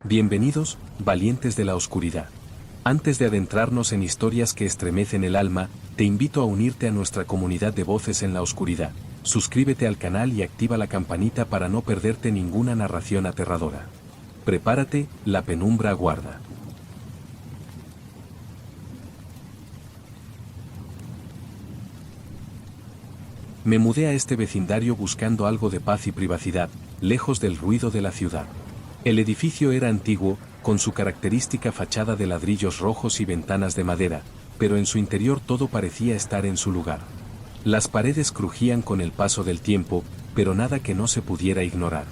Bienvenidos, valientes de la oscuridad. Antes de adentrarnos en historias que estremecen el alma, te invito a unirte a nuestra comunidad de voces en la oscuridad. Suscríbete al canal y activa la campanita para no perderte ninguna narración aterradora. Prepárate, la penumbra aguarda. Me mudé a este vecindario buscando algo de paz y privacidad, lejos del ruido de la ciudad. El edificio era antiguo, con su característica fachada de ladrillos rojos y ventanas de madera, pero en su interior todo parecía estar en su lugar. Las paredes crujían con el paso del tiempo, pero nada que no se pudiera ignorar.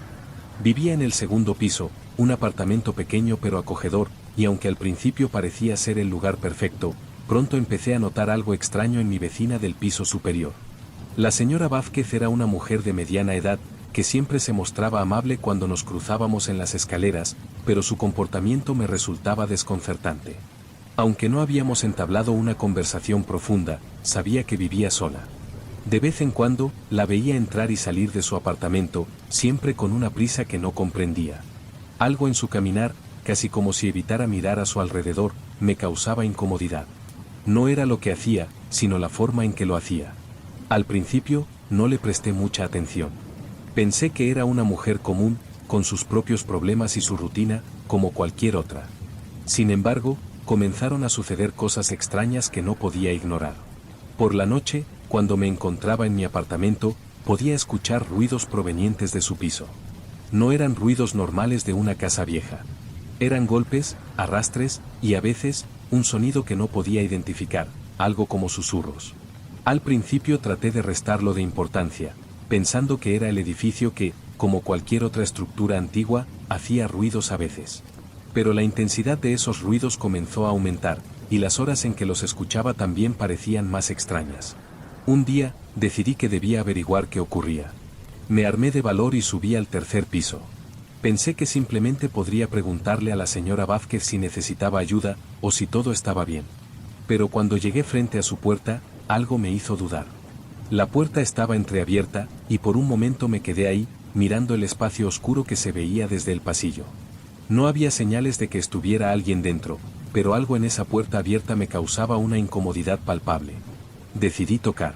Vivía en el segundo piso, un apartamento pequeño pero acogedor, y aunque al principio parecía ser el lugar perfecto, pronto empecé a notar algo extraño en mi vecina del piso superior. La señora Vázquez era una mujer de mediana edad, que siempre se mostraba amable cuando nos cruzábamos en las escaleras, pero su comportamiento me resultaba desconcertante. Aunque no habíamos entablado una conversación profunda, sabía que vivía sola. De vez en cuando, la veía entrar y salir de su apartamento, siempre con una prisa que no comprendía. Algo en su caminar, casi como si evitara mirar a su alrededor, me causaba incomodidad. No era lo que hacía, sino la forma en que lo hacía. Al principio, no le presté mucha atención. Pensé que era una mujer común, con sus propios problemas y su rutina, como cualquier otra. Sin embargo, comenzaron a suceder cosas extrañas que no podía ignorar. Por la noche, cuando me encontraba en mi apartamento, podía escuchar ruidos provenientes de su piso. No eran ruidos normales de una casa vieja. Eran golpes, arrastres, y a veces, un sonido que no podía identificar, algo como susurros. Al principio traté de restarlo de importancia, pensando que era el edificio que, como cualquier otra estructura antigua, hacía ruidos a veces. Pero la intensidad de esos ruidos comenzó a aumentar, y las horas en que los escuchaba también parecían más extrañas. Un día, decidí que debía averiguar qué ocurría. Me armé de valor y subí al tercer piso. Pensé que simplemente podría preguntarle a la señora Vázquez si necesitaba ayuda, o si todo estaba bien. Pero cuando llegué frente a su puerta, algo me hizo dudar. La puerta estaba entreabierta, y por un momento me quedé ahí, mirando el espacio oscuro que se veía desde el pasillo. No había señales de que estuviera alguien dentro, pero algo en esa puerta abierta me causaba una incomodidad palpable. Decidí tocar.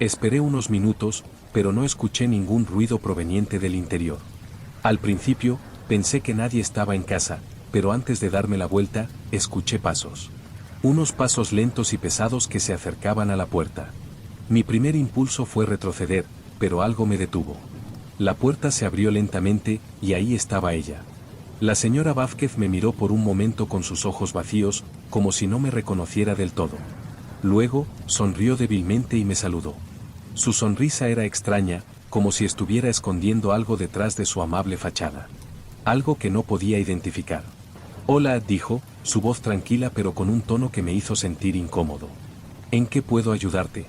Esperé unos minutos, pero no escuché ningún ruido proveniente del interior. Al principio, pensé que nadie estaba en casa, pero antes de darme la vuelta, escuché pasos. Unos pasos lentos y pesados que se acercaban a la puerta. Mi primer impulso fue retroceder, pero algo me detuvo. La puerta se abrió lentamente, y ahí estaba ella. La señora Vázquez me miró por un momento con sus ojos vacíos, como si no me reconociera del todo. Luego, sonrió débilmente y me saludó. Su sonrisa era extraña, como si estuviera escondiendo algo detrás de su amable fachada. Algo que no podía identificar. «Hola», dijo, su voz tranquila pero con un tono que me hizo sentir incómodo. «¿En qué puedo ayudarte?».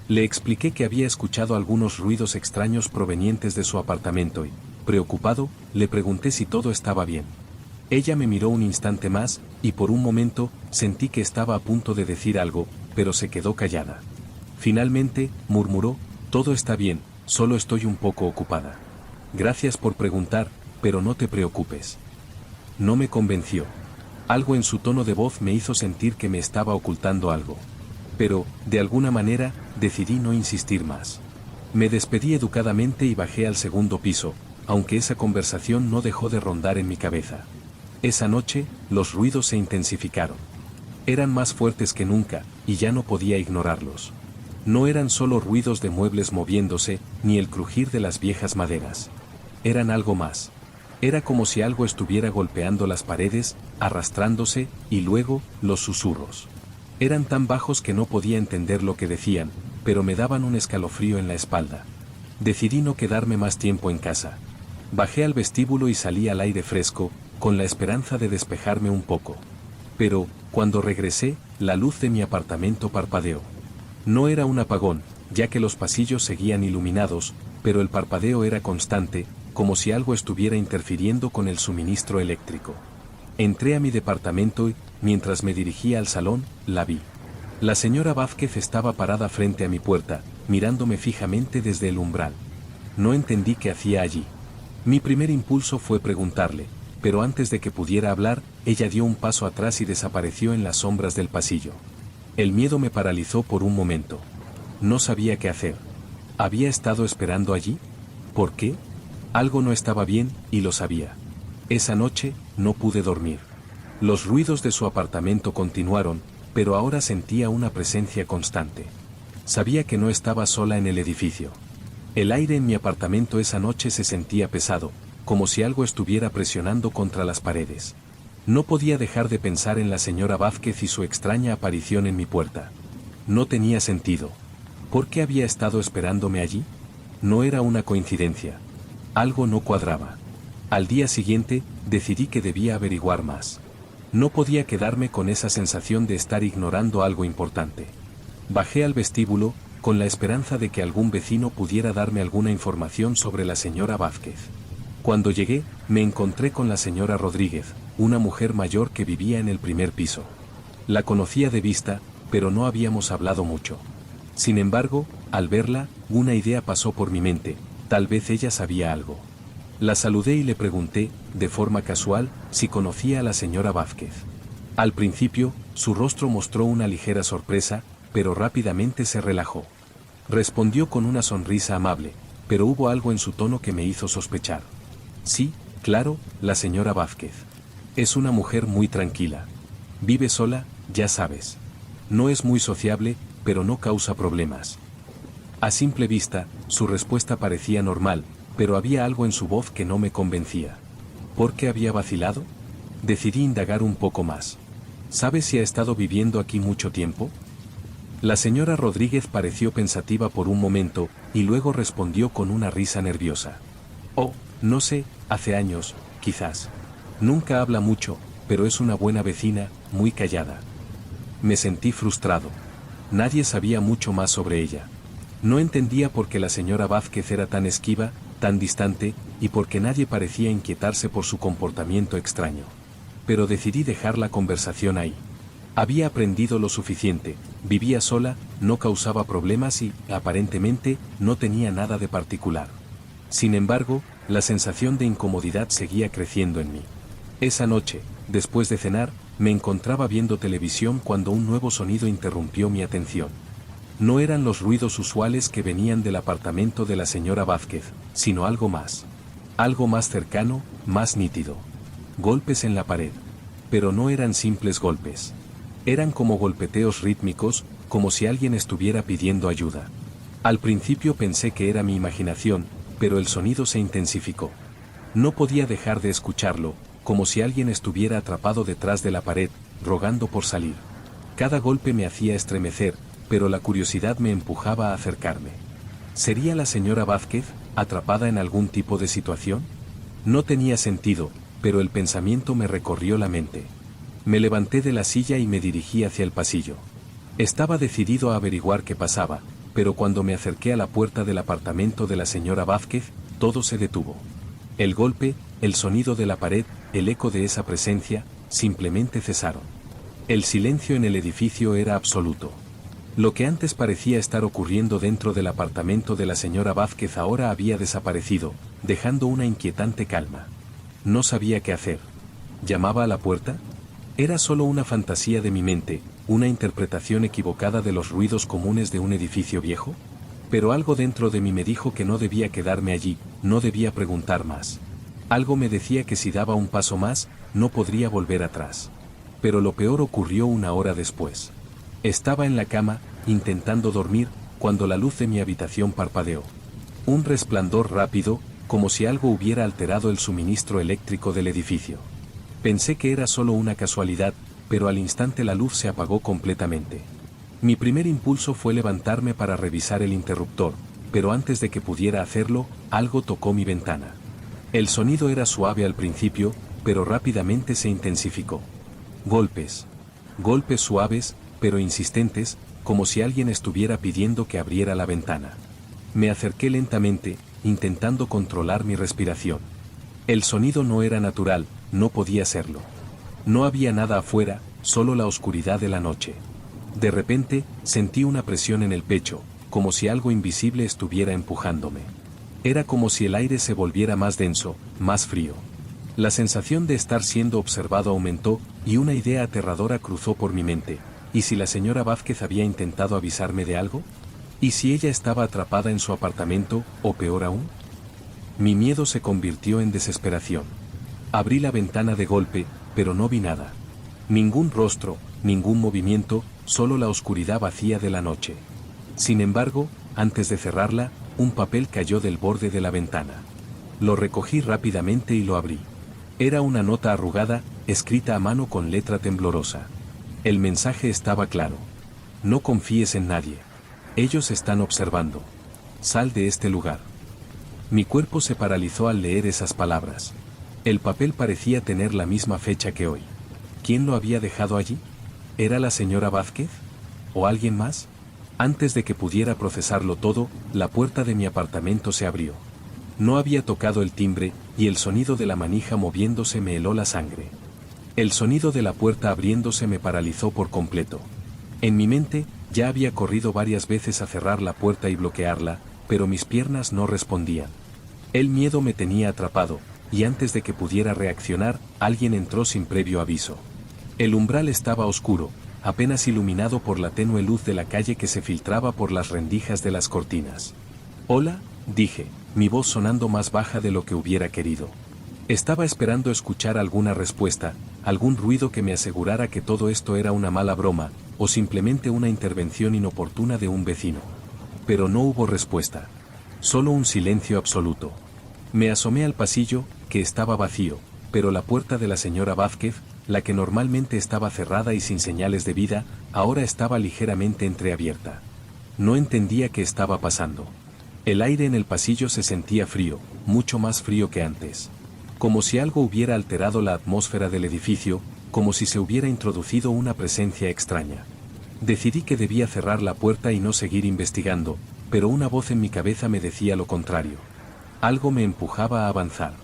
Le expliqué que había escuchado algunos ruidos extraños provenientes de su apartamento y, preocupado, le pregunté si todo estaba bien. Ella me miró un instante más, y por un momento, sentí que estaba a punto de decir algo, pero se quedó callada. Finalmente, murmuró, «Todo está bien, solo estoy un poco ocupada. Gracias por preguntar, pero no te preocupes». No me convenció. Algo en su tono de voz me hizo sentir que me estaba ocultando algo. Pero, de alguna manera, decidí no insistir más. Me despedí educadamente y bajé al segundo piso, aunque esa conversación no dejó de rondar en mi cabeza. Esa noche, los ruidos se intensificaron. Eran más fuertes que nunca, y ya no podía ignorarlos. No eran solo ruidos de muebles moviéndose, ni el crujir de las viejas maderas. Eran algo más. Era como si algo estuviera golpeando las paredes, arrastrándose, y luego, los susurros. Eran tan bajos que no podía entender lo que decían, pero me daban un escalofrío en la espalda. Decidí no quedarme más tiempo en casa. Bajé al vestíbulo y salí al aire fresco, con la esperanza de despejarme un poco. Pero, cuando regresé, la luz de mi apartamento parpadeó. No era un apagón, ya que los pasillos seguían iluminados, pero el parpadeo era constante, como si algo estuviera interfiriendo con el suministro eléctrico. Entré a mi departamento y, mientras me dirigía al salón, la vi. La señora Vázquez estaba parada frente a mi puerta, mirándome fijamente desde el umbral. No entendí qué hacía allí. Mi primer impulso fue preguntarle, pero antes de que pudiera hablar, ella dio un paso atrás y desapareció en las sombras del pasillo. El miedo me paralizó por un momento. No sabía qué hacer. ¿Había estado esperando allí? ¿Por qué? Algo no estaba bien, y lo sabía. Esa noche, no pude dormir. Los ruidos de su apartamento continuaron, pero ahora sentía una presencia constante. Sabía que no estaba sola en el edificio. El aire en mi apartamento esa noche se sentía pesado, como si algo estuviera presionando contra las paredes. No podía dejar de pensar en la señora Vázquez y su extraña aparición en mi puerta. No tenía sentido. ¿Por qué había estado esperándome allí? No era una coincidencia. Algo no cuadraba. Al día siguiente, decidí que debía averiguar más. No podía quedarme con esa sensación de estar ignorando algo importante. Bajé al vestíbulo, con la esperanza de que algún vecino pudiera darme alguna información sobre la señora Vázquez. Cuando llegué, me encontré con la señora Rodríguez, una mujer mayor que vivía en el primer piso. La conocía de vista, pero no habíamos hablado mucho. Sin embargo, al verla, una idea pasó por mi mente, tal vez ella sabía algo. La saludé y le pregunté, de forma casual, si conocía a la señora Vázquez. Al principio, su rostro mostró una ligera sorpresa, pero rápidamente se relajó. Respondió con una sonrisa amable, pero hubo algo en su tono que me hizo sospechar. Sí, claro, la señora Vázquez. Es una mujer muy tranquila. Vive sola, ya sabes. No es muy sociable, pero no causa problemas. A simple vista, su respuesta parecía normal, pero había algo en su voz que no me convencía. ¿Por qué había vacilado? Decidí indagar un poco más. ¿Sabes si ha estado viviendo aquí mucho tiempo? La señora Rodríguez pareció pensativa por un momento, y luego respondió con una risa nerviosa. Oh, no sé, hace años, quizás. Nunca habla mucho, pero es una buena vecina, muy callada. Me sentí frustrado. Nadie sabía mucho más sobre ella. No entendía por qué la señora Vázquez era tan esquiva, tan distante, y por qué nadie parecía inquietarse por su comportamiento extraño. Pero decidí dejar la conversación ahí. Había aprendido lo suficiente, vivía sola, no causaba problemas y, aparentemente, no tenía nada de particular. Sin embargo, la sensación de incomodidad seguía creciendo en mí. Esa noche, después de cenar, me encontraba viendo televisión cuando un nuevo sonido interrumpió mi atención. No eran los ruidos usuales que venían del apartamento de la señora Vázquez, sino algo más. Algo más cercano, más nítido. Golpes en la pared. Pero no eran simples golpes. Eran como golpeteos rítmicos, como si alguien estuviera pidiendo ayuda. Al principio pensé que era mi imaginación, pero el sonido se intensificó. No podía dejar de escucharlo, como si alguien estuviera atrapado detrás de la pared, rogando por salir. Cada golpe me hacía estremecer, pero la curiosidad me empujaba a acercarme. ¿Sería la señora Vázquez, atrapada en algún tipo de situación? No tenía sentido, pero el pensamiento me recorrió la mente. Me levanté de la silla y me dirigí hacia el pasillo. Estaba decidido a averiguar qué pasaba, pero cuando me acerqué a la puerta del apartamento de la señora Vázquez, todo se detuvo. El golpe, el sonido de la pared, el eco de esa presencia, simplemente cesaron. El silencio en el edificio era absoluto. Lo que antes parecía estar ocurriendo dentro del apartamento de la señora Vázquez ahora había desaparecido, dejando una inquietante calma. No sabía qué hacer. ¿Llamaba a la puerta? ¿Era solo una fantasía de mi mente, una interpretación equivocada de los ruidos comunes de un edificio viejo? Pero algo dentro de mí me dijo que no debía quedarme allí, no debía preguntar más. Algo me decía que si daba un paso más, no podría volver atrás. Pero lo peor ocurrió una hora después. Estaba en la cama, intentando dormir, cuando la luz de mi habitación parpadeó. Un resplandor rápido, como si algo hubiera alterado el suministro eléctrico del edificio. Pensé que era solo una casualidad, pero al instante la luz se apagó completamente. Mi primer impulso fue levantarme para revisar el interruptor, pero antes de que pudiera hacerlo, algo tocó mi ventana. El sonido era suave al principio, pero rápidamente se intensificó. Golpes. Golpes suaves, pero insistentes, como si alguien estuviera pidiendo que abriera la ventana. Me acerqué lentamente, intentando controlar mi respiración. El sonido no era natural, no podía serlo. No había nada afuera, solo la oscuridad de la noche. De repente, sentí una presión en el pecho, como si algo invisible estuviera empujándome. Era como si el aire se volviera más denso, más frío. La sensación de estar siendo observado aumentó, y una idea aterradora cruzó por mi mente. ¿Y si la señora Vázquez había intentado avisarme de algo? ¿Y si ella estaba atrapada en su apartamento, o peor aún? Mi miedo se convirtió en desesperación. Abrí la ventana de golpe, pero no vi nada. Ningún rostro, ningún movimiento, solo la oscuridad vacía de la noche. Sin embargo, antes de cerrarla, un papel cayó del borde de la ventana. Lo recogí rápidamente y lo abrí. Era una nota arrugada, escrita a mano con letra temblorosa. El mensaje estaba claro. No confíes en nadie. Ellos están observando. Sal de este lugar. Mi cuerpo se paralizó al leer esas palabras. El papel parecía tener la misma fecha que hoy. ¿Quién lo había dejado allí? ¿Era la señora Vázquez? ¿O alguien más? Antes de que pudiera procesarlo todo, la puerta de mi apartamento se abrió. No había tocado el timbre, y el sonido de la manija moviéndose me heló la sangre. El sonido de la puerta abriéndose me paralizó por completo. En mi mente, ya había corrido varias veces a cerrar la puerta y bloquearla, pero mis piernas no respondían. El miedo me tenía atrapado, y antes de que pudiera reaccionar, alguien entró sin previo aviso. El umbral estaba oscuro, apenas iluminado por la tenue luz de la calle que se filtraba por las rendijas de las cortinas. «Hola», dije, mi voz sonando más baja de lo que hubiera querido. Estaba esperando escuchar alguna respuesta, algún ruido que me asegurara que todo esto era una mala broma, o simplemente una intervención inoportuna de un vecino. Pero no hubo respuesta. Solo un silencio absoluto. Me asomé al pasillo, que estaba vacío, pero la puerta de la señora Vázquez, la que normalmente estaba cerrada y sin señales de vida, ahora estaba ligeramente entreabierta. No entendía qué estaba pasando. El aire en el pasillo se sentía frío, mucho más frío que antes. Como si algo hubiera alterado la atmósfera del edificio, como si se hubiera introducido una presencia extraña. Decidí que debía cerrar la puerta y no seguir investigando, pero una voz en mi cabeza me decía lo contrario. Algo me empujaba a avanzar.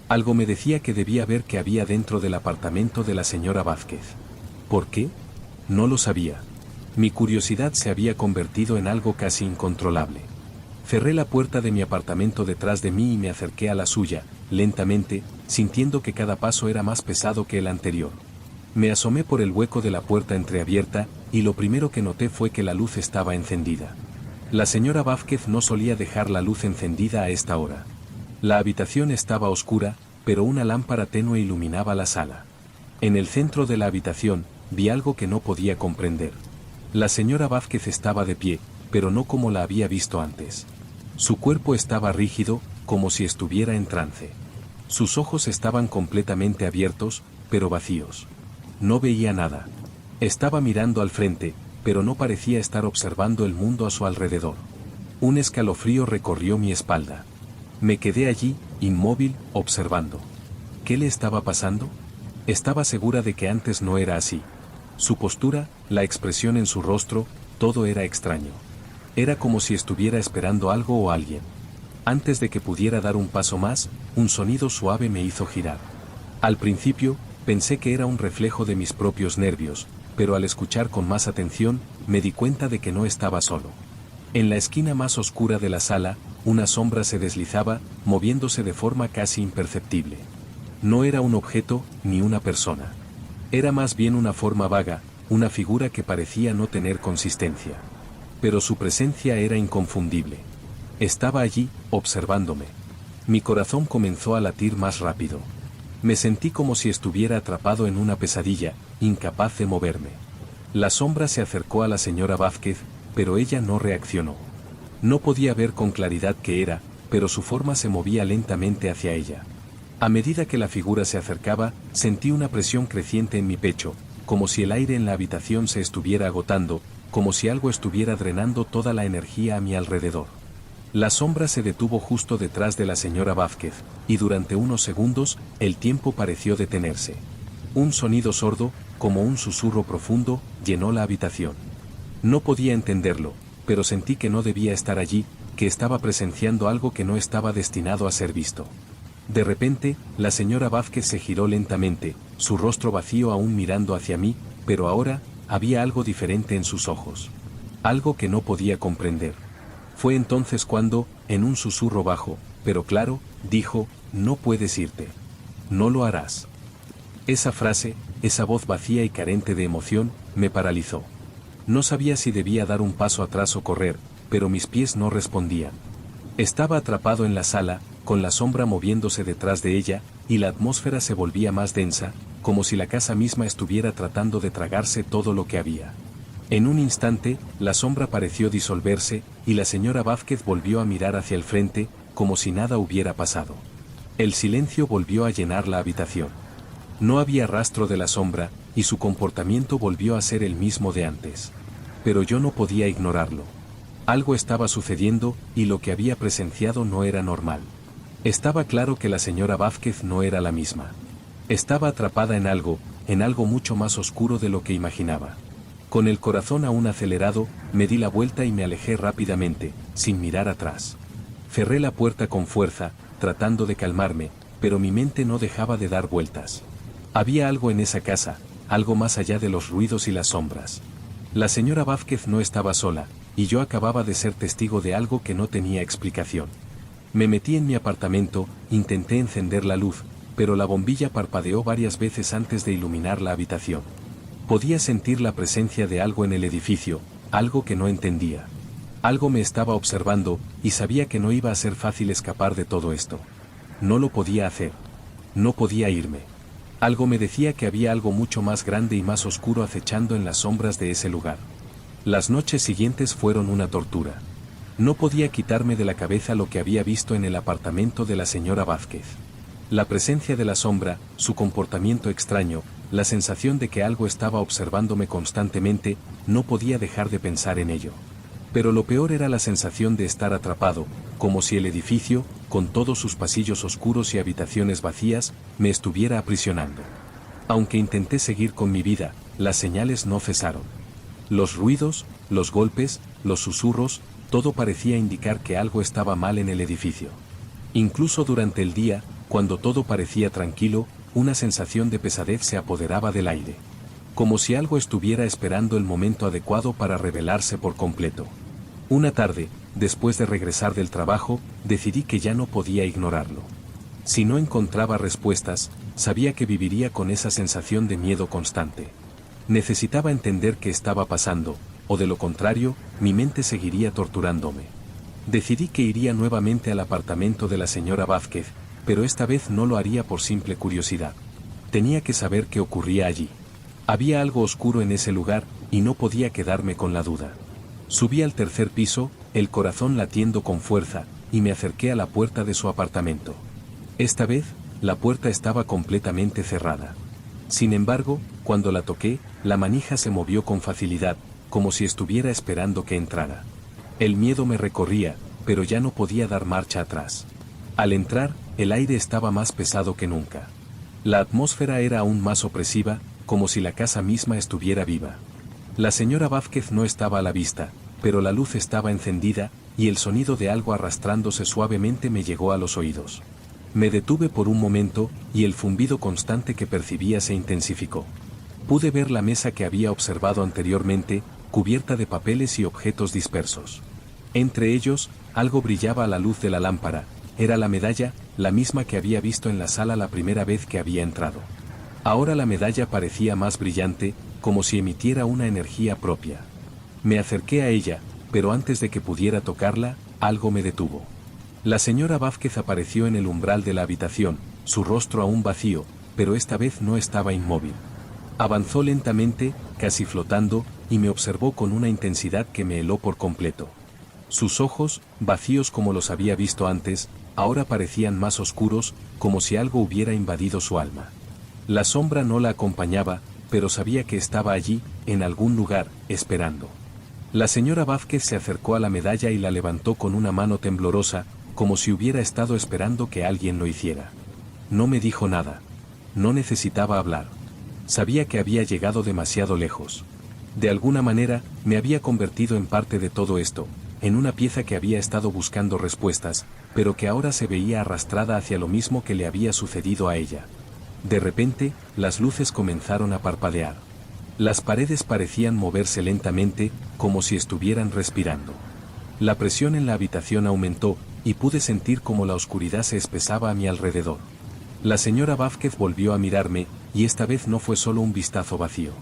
Algo me decía que debía ver qué había dentro del apartamento de la señora Vázquez. ¿Por qué? No lo sabía. Mi curiosidad se había convertido en algo casi incontrolable. Cerré la puerta de mi apartamento detrás de mí y me acerqué a la suya, lentamente, sintiendo que cada paso era más pesado que el anterior. Me asomé por el hueco de la puerta entreabierta, y lo primero que noté fue que la luz estaba encendida. La señora Vázquez no solía dejar la luz encendida a esta hora. La habitación estaba oscura, pero una lámpara tenue iluminaba la sala. En el centro de la habitación, vi algo que no podía comprender. La señora Vázquez estaba de pie, pero no como la había visto antes. Su cuerpo estaba rígido, como si estuviera en trance. Sus ojos estaban completamente abiertos, pero vacíos. No veía nada. Estaba mirando al frente, pero no parecía estar observando el mundo a su alrededor. Un escalofrío recorrió mi espalda. Me quedé allí, inmóvil, observando. ¿Qué le estaba pasando? Estaba segura de que antes no era así. Su postura, la expresión en su rostro, todo era extraño. Era como si estuviera esperando algo o alguien. Antes de que pudiera dar un paso más, un sonido suave me hizo girar. Al principio, pensé que era un reflejo de mis propios nervios, pero al escuchar con más atención, me di cuenta de que no estaba solo. En la esquina más oscura de la sala, una sombra se deslizaba, moviéndose de forma casi imperceptible. No era un objeto, ni una persona. Era más bien una forma vaga, una figura que parecía no tener consistencia. Pero su presencia era inconfundible. Estaba allí, observándome. Mi corazón comenzó a latir más rápido. Me sentí como si estuviera atrapado en una pesadilla, incapaz de moverme. La sombra se acercó a la señora Vázquez, pero ella no reaccionó. No podía ver con claridad qué era, pero su forma se movía lentamente hacia ella. A medida que la figura se acercaba, sentí una presión creciente en mi pecho, como si el aire en la habitación se estuviera agotando, como si algo estuviera drenando toda la energía a mi alrededor. La sombra se detuvo justo detrás de la señora Vázquez, y durante unos segundos, el tiempo pareció detenerse. Un sonido sordo, como un susurro profundo, llenó la habitación. No podía entenderlo, pero sentí que no debía estar allí, que estaba presenciando algo que no estaba destinado a ser visto. De repente, la señora Vázquez se giró lentamente, su rostro vacío aún mirando hacia mí, pero ahora, había algo diferente en sus ojos. Algo que no podía comprender. Fue entonces cuando, en un susurro bajo, pero claro, dijo: «No puedes irte. No lo harás. Esa frase, esa voz vacía y carente de emoción, me paralizó. No sabía si debía dar un paso atrás o correr, pero mis pies no respondían. Estaba atrapado en la sala, con la sombra moviéndose detrás de ella, y la atmósfera se volvía más densa, como si la casa misma estuviera tratando de tragarse todo lo que había. En un instante, la sombra pareció disolverse, y la señora Vázquez volvió a mirar hacia el frente, como si nada hubiera pasado. El silencio volvió a llenar la habitación. No había rastro de la sombra, y su comportamiento volvió a ser el mismo de antes. Pero yo no podía ignorarlo. Algo estaba sucediendo, y lo que había presenciado no era normal. Estaba claro que la señora Vázquez no era la misma. Estaba atrapada en algo mucho más oscuro de lo que imaginaba. Con el corazón aún acelerado, me di la vuelta y me alejé rápidamente, sin mirar atrás. Cerré la puerta con fuerza, tratando de calmarme, pero mi mente no dejaba de dar vueltas. Había algo en esa casa, algo más allá de los ruidos y las sombras. La señora Vázquez no estaba sola, y yo acababa de ser testigo de algo que no tenía explicación. Me metí en mi apartamento, intenté encender la luz, pero la bombilla parpadeó varias veces antes de iluminar la habitación. Podía sentir la presencia de algo en el edificio, algo que no entendía. Algo me estaba observando, y sabía que no iba a ser fácil escapar de todo esto. No lo podía hacer. No podía irme. Algo me decía que había algo mucho más grande y más oscuro acechando en las sombras de ese lugar. Las noches siguientes fueron una tortura. No podía quitarme de la cabeza lo que había visto en el apartamento de la señora Vázquez. La presencia de la sombra, su comportamiento extraño, la sensación de que algo estaba observándome constantemente, no podía dejar de pensar en ello. Pero lo peor era la sensación de estar atrapado, como si el edificio, con todos sus pasillos oscuros y habitaciones vacías, me estuviera aprisionando. Aunque intenté seguir con mi vida, las señales no cesaron. Los ruidos, los golpes, los susurros, todo parecía indicar que algo estaba mal en el edificio. Incluso durante el día, cuando todo parecía tranquilo, una sensación de pesadez se apoderaba del aire. Como si algo estuviera esperando el momento adecuado para revelarse por completo. Una tarde, después de regresar del trabajo, decidí que ya no podía ignorarlo. Si no encontraba respuestas, sabía que viviría con esa sensación de miedo constante. Necesitaba entender qué estaba pasando, o de lo contrario, mi mente seguiría torturándome. Decidí que iría nuevamente al apartamento de la señora Vázquez, pero esta vez no lo haría por simple curiosidad. Tenía que saber qué ocurría allí. Había algo oscuro en ese lugar, y no podía quedarme con la duda. Subí al tercer piso, el corazón latiendo con fuerza, y me acerqué a la puerta de su apartamento. Esta vez, la puerta estaba completamente cerrada. Sin embargo, cuando la toqué, la manija se movió con facilidad, como si estuviera esperando que entrara. El miedo me recorría, pero ya no podía dar marcha atrás. Al entrar, el aire estaba más pesado que nunca. La atmósfera era aún más opresiva, como si la casa misma estuviera viva. La señora Vázquez no estaba a la vista, pero la luz estaba encendida, y el sonido de algo arrastrándose suavemente me llegó a los oídos. Me detuve por un momento, y el zumbido constante que percibía se intensificó. Pude ver la mesa que había observado anteriormente, cubierta de papeles y objetos dispersos. Entre ellos, algo brillaba a la luz de la lámpara. Era la medalla, la misma que había visto en la sala la primera vez que había entrado. Ahora la medalla parecía más brillante, como si emitiera una energía propia. Me acerqué a ella, pero antes de que pudiera tocarla, algo me detuvo. La señora Vázquez apareció en el umbral de la habitación, su rostro aún vacío, pero esta vez no estaba inmóvil. Avanzó lentamente, casi flotando, y me observó con una intensidad que me heló por completo. Sus ojos, vacíos como los había visto antes, ahora parecían más oscuros, como si algo hubiera invadido su alma. La sombra no la acompañaba, pero sabía que estaba allí, en algún lugar, esperando. La señora Vázquez se acercó a la medalla y la levantó con una mano temblorosa, como si hubiera estado esperando que alguien lo hiciera. No me dijo nada. No necesitaba hablar. Sabía que había llegado demasiado lejos. De alguna manera, me había convertido en parte de todo esto, en una pieza que había estado buscando respuestas, pero que ahora se veía arrastrada hacia lo mismo que le había sucedido a ella. De repente, las luces comenzaron a parpadear. Las paredes parecían moverse lentamente, como si estuvieran respirando. La presión en la habitación aumentó, y pude sentir cómo la oscuridad se espesaba a mi alrededor. La señora Vázquez volvió a mirarme, y esta vez no fue solo un vistazo vacío.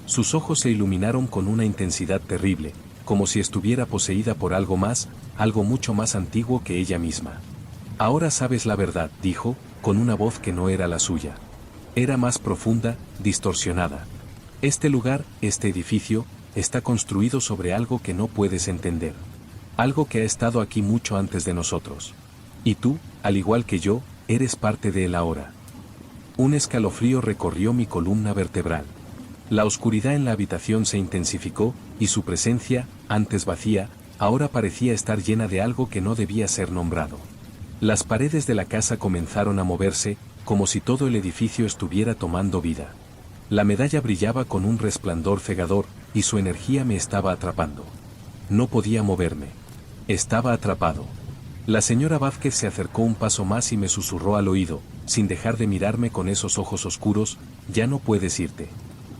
Sus ojos se iluminaron con una intensidad terrible, como si estuviera poseída por algo más, algo mucho más antiguo que ella misma. Ahora sabes la verdad, dijo, con una voz que no era la suya. Era más profunda, distorsionada. Este lugar, este edificio, está construido sobre algo que no puedes entender. Algo que ha estado aquí mucho antes de nosotros. Y tú, al igual que yo, eres parte de él ahora. Un escalofrío recorrió mi columna vertebral. La oscuridad en la habitación se intensificó, y su presencia, antes vacía, ahora parecía estar llena de algo que no debía ser nombrado. Las paredes de la casa comenzaron a moverse, como si todo el edificio estuviera tomando vida. La medalla brillaba con un resplandor cegador, y su energía me estaba atrapando. No podía moverme. Estaba atrapado. La señora Vázquez se acercó un paso más y me susurró al oído, sin dejar de mirarme con esos ojos oscuros: ya no puedes irte.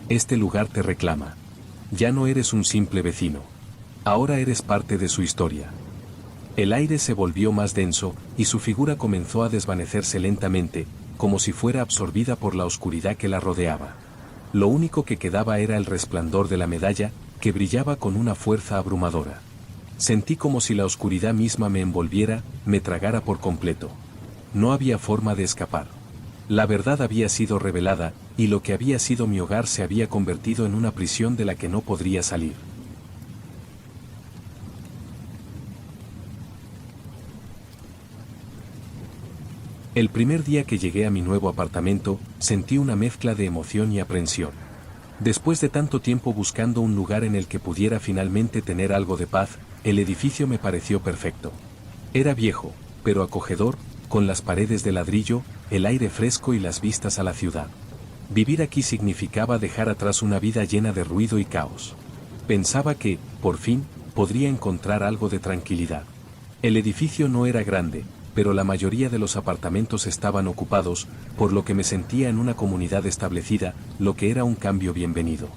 Este lugar te reclama. Ya no eres un simple vecino. Ahora eres parte de su historia. El aire se volvió más denso, y su figura comenzó a desvanecerse lentamente, como si fuera absorbida por la oscuridad que la rodeaba. Lo único que quedaba era el resplandor de la medalla, que brillaba con una fuerza abrumadora. Sentí como si la oscuridad misma me envolviera, me tragara por completo. No había forma de escapar. La verdad había sido revelada, y lo que había sido mi hogar se había convertido en una prisión de la que no podría salir. El primer día que llegué a mi nuevo apartamento, sentí una mezcla de emoción y aprensión. Después de tanto tiempo buscando un lugar en el que pudiera finalmente tener algo de paz, el edificio me pareció perfecto. Era viejo, pero acogedor, con las paredes de ladrillo, el aire fresco y las vistas a la ciudad. Vivir aquí significaba dejar atrás una vida llena de ruido y caos. Pensaba que, por fin, podría encontrar algo de tranquilidad. El edificio no era grande, pero la mayoría de los apartamentos estaban ocupados, por lo que me sentía en una comunidad establecida, lo que era un cambio bienvenido.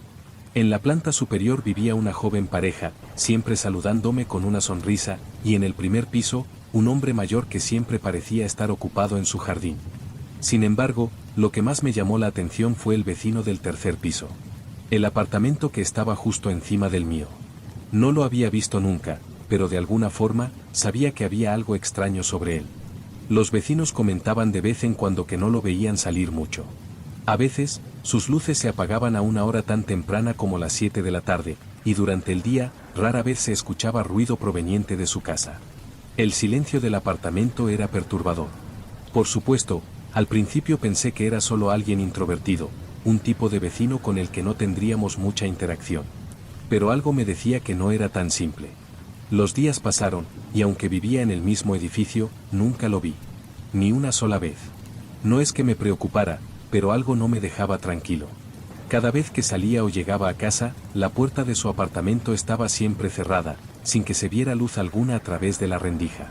En la planta superior vivía una joven pareja, siempre saludándome con una sonrisa, y en el primer piso, un hombre mayor que siempre parecía estar ocupado en su jardín. Sin embargo, lo que más me llamó la atención fue el vecino del tercer piso. El apartamento que estaba justo encima del mío. No lo había visto nunca, pero de alguna forma, sabía que había algo extraño sobre él. Los vecinos comentaban de vez en cuando que no lo veían salir mucho. A veces, sus luces se apagaban a una hora tan temprana como las 7 de la tarde, y durante el día, rara vez se escuchaba ruido proveniente de su casa. El silencio del apartamento era perturbador. Por supuesto, al principio pensé que era solo alguien introvertido, un tipo de vecino con el que no tendríamos mucha interacción. Pero algo me decía que no era tan simple. Los días pasaron, y aunque vivía en el mismo edificio, nunca lo vi. Ni una sola vez. No es que me preocupara, pero algo no me dejaba tranquilo. Cada vez que salía o llegaba a casa, la puerta de su apartamento estaba siempre cerrada, sin que se viera luz alguna a través de la rendija.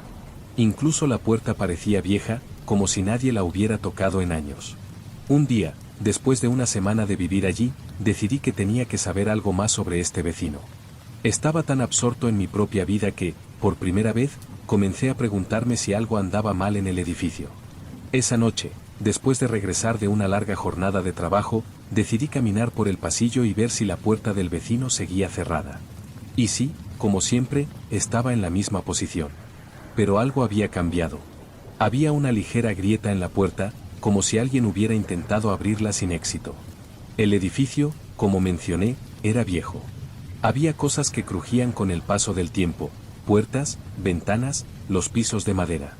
Incluso la puerta parecía vieja, como si nadie la hubiera tocado en años. Un día, después de una semana de vivir allí, decidí que tenía que saber algo más sobre este vecino. Estaba tan absorto en mi propia vida que, por primera vez, comencé a preguntarme si algo andaba mal en el edificio. Esa noche, después de regresar de una larga jornada de trabajo, decidí caminar por el pasillo y ver si la puerta del vecino seguía cerrada. Y sí, como siempre, estaba en la misma posición. Pero algo había cambiado. Había una ligera grieta en la puerta, como si alguien hubiera intentado abrirla sin éxito. El edificio, como mencioné, era viejo. Había cosas que crujían con el paso del tiempo, puertas, ventanas, los pisos de madera.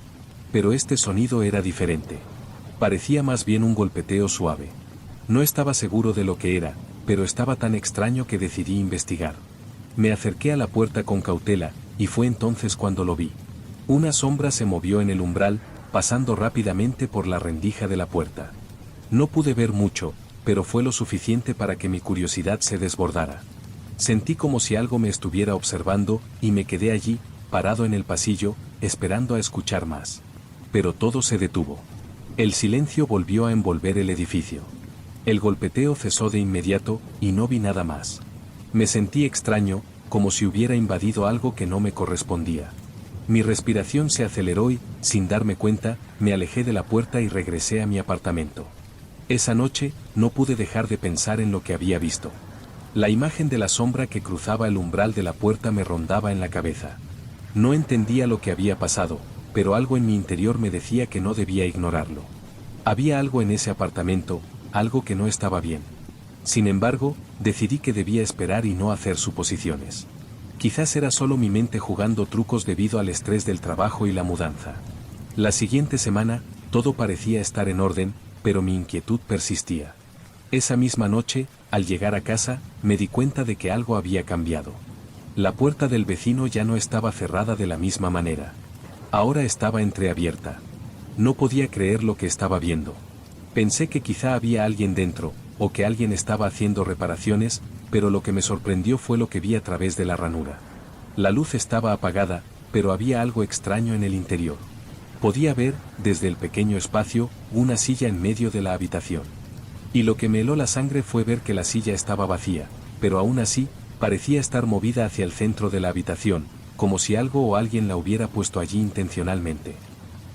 Pero este sonido era diferente. Parecía más bien un golpeteo suave. No estaba seguro de lo que era, pero estaba tan extraño que decidí investigar. Me acerqué a la puerta con cautela, y fue entonces cuando lo vi. Una sombra se movió en el umbral, pasando rápidamente por la rendija de la puerta. No pude ver mucho, pero fue lo suficiente para que mi curiosidad se desbordara. Sentí como si algo me estuviera observando, y me quedé allí, parado en el pasillo, esperando a escuchar más. Pero todo se detuvo. El silencio volvió a envolver el edificio. El golpeteo cesó de inmediato, y no vi nada más. Me sentí extraño, como si hubiera invadido algo que no me correspondía. Mi respiración se aceleró y, sin darme cuenta, me alejé de la puerta y regresé a mi apartamento. Esa noche, no pude dejar de pensar en lo que había visto. La imagen de la sombra que cruzaba el umbral de la puerta me rondaba en la cabeza. No entendía lo que había pasado, pero algo en mi interior me decía que no debía ignorarlo. Había algo en ese apartamento, algo que no estaba bien. Sin embargo, decidí que debía esperar y no hacer suposiciones. Quizás era solo mi mente jugando trucos debido al estrés del trabajo y la mudanza. La siguiente semana, todo parecía estar en orden, pero mi inquietud persistía. Esa misma noche, al llegar a casa, me di cuenta de que algo había cambiado. La puerta del vecino ya no estaba cerrada de la misma manera. Ahora estaba entreabierta. No podía creer lo que estaba viendo. Pensé que quizá había alguien dentro, o que alguien estaba haciendo reparaciones, pero lo que me sorprendió fue lo que vi a través de la ranura. La luz estaba apagada, pero había algo extraño en el interior. Podía ver, desde el pequeño espacio, una silla en medio de la habitación. Y lo que me heló la sangre fue ver que la silla estaba vacía, pero aún así, parecía estar movida hacia el centro de la habitación, como si algo o alguien la hubiera puesto allí intencionalmente.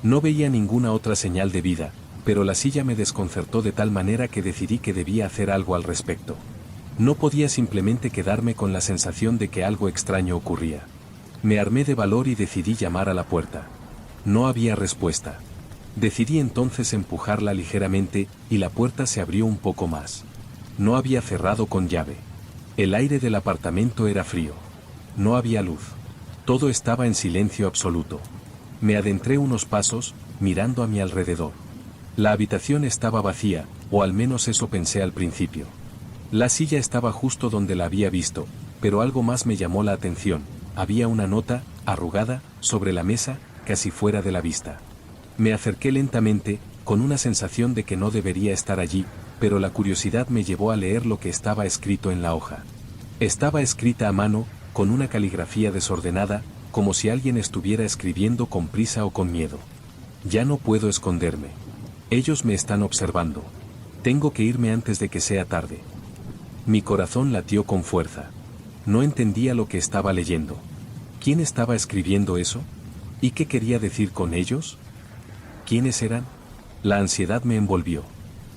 No veía ninguna otra señal de vida, pero la silla me desconcertó de tal manera que decidí que debía hacer algo al respecto. No podía simplemente quedarme con la sensación de que algo extraño ocurría. Me armé de valor y decidí llamar a la puerta. No había respuesta. Decidí entonces empujarla ligeramente, y la puerta se abrió un poco más. No había cerrado con llave. El aire del apartamento era frío. No había luz. Todo estaba en silencio absoluto. Me adentré unos pasos, mirando a mi alrededor. La habitación estaba vacía, o al menos eso pensé al principio. La silla estaba justo donde la había visto, pero algo más me llamó la atención. Había una nota, arrugada, sobre la mesa, casi fuera de la vista. Me acerqué lentamente, con una sensación de que no debería estar allí, pero la curiosidad me llevó a leer lo que estaba escrito en la hoja. Estaba escrita a mano, con una caligrafía desordenada, como si alguien estuviera escribiendo con prisa o con miedo. Ya no puedo esconderme. Ellos me están observando. Tengo que irme antes de que sea tarde. Mi corazón latió con fuerza. No entendía lo que estaba leyendo. ¿Quién estaba escribiendo eso? ¿Y qué quería decir con ellos? ¿Quiénes eran? La ansiedad me envolvió.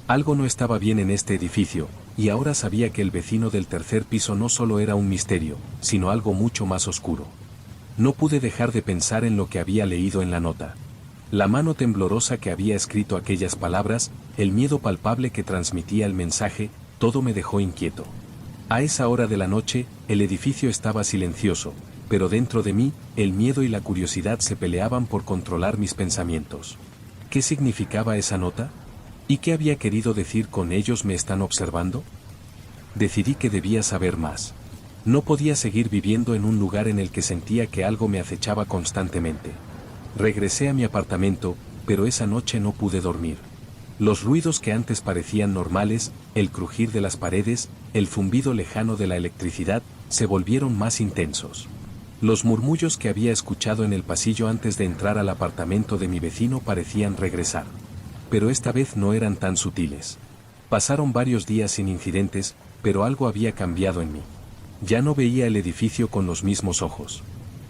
Algo no estaba bien en este edificio, y ahora sabía que el vecino del tercer piso no solo era un misterio, sino algo mucho más oscuro. No pude dejar de pensar en lo que había leído en la nota. La mano temblorosa que había escrito aquellas palabras, el miedo palpable que transmitía el mensaje, todo me dejó inquieto. A esa hora de la noche, el edificio estaba silencioso, pero dentro de mí, el miedo y la curiosidad se peleaban por controlar mis pensamientos. ¿Qué significaba esa nota? ¿Y qué había querido decir con ellos me están observando? Decidí que debía saber más. No podía seguir viviendo en un lugar en el que sentía que algo me acechaba constantemente. Regresé a mi apartamento, pero esa noche no pude dormir. Los ruidos que antes parecían normales, el crujir de las paredes, el zumbido lejano de la electricidad, se volvieron más intensos. Los murmullos que había escuchado en el pasillo antes de entrar al apartamento de mi vecino parecían regresar. Pero esta vez no eran tan sutiles. Pasaron varios días sin incidentes, pero algo había cambiado en mí. Ya no veía el edificio con los mismos ojos.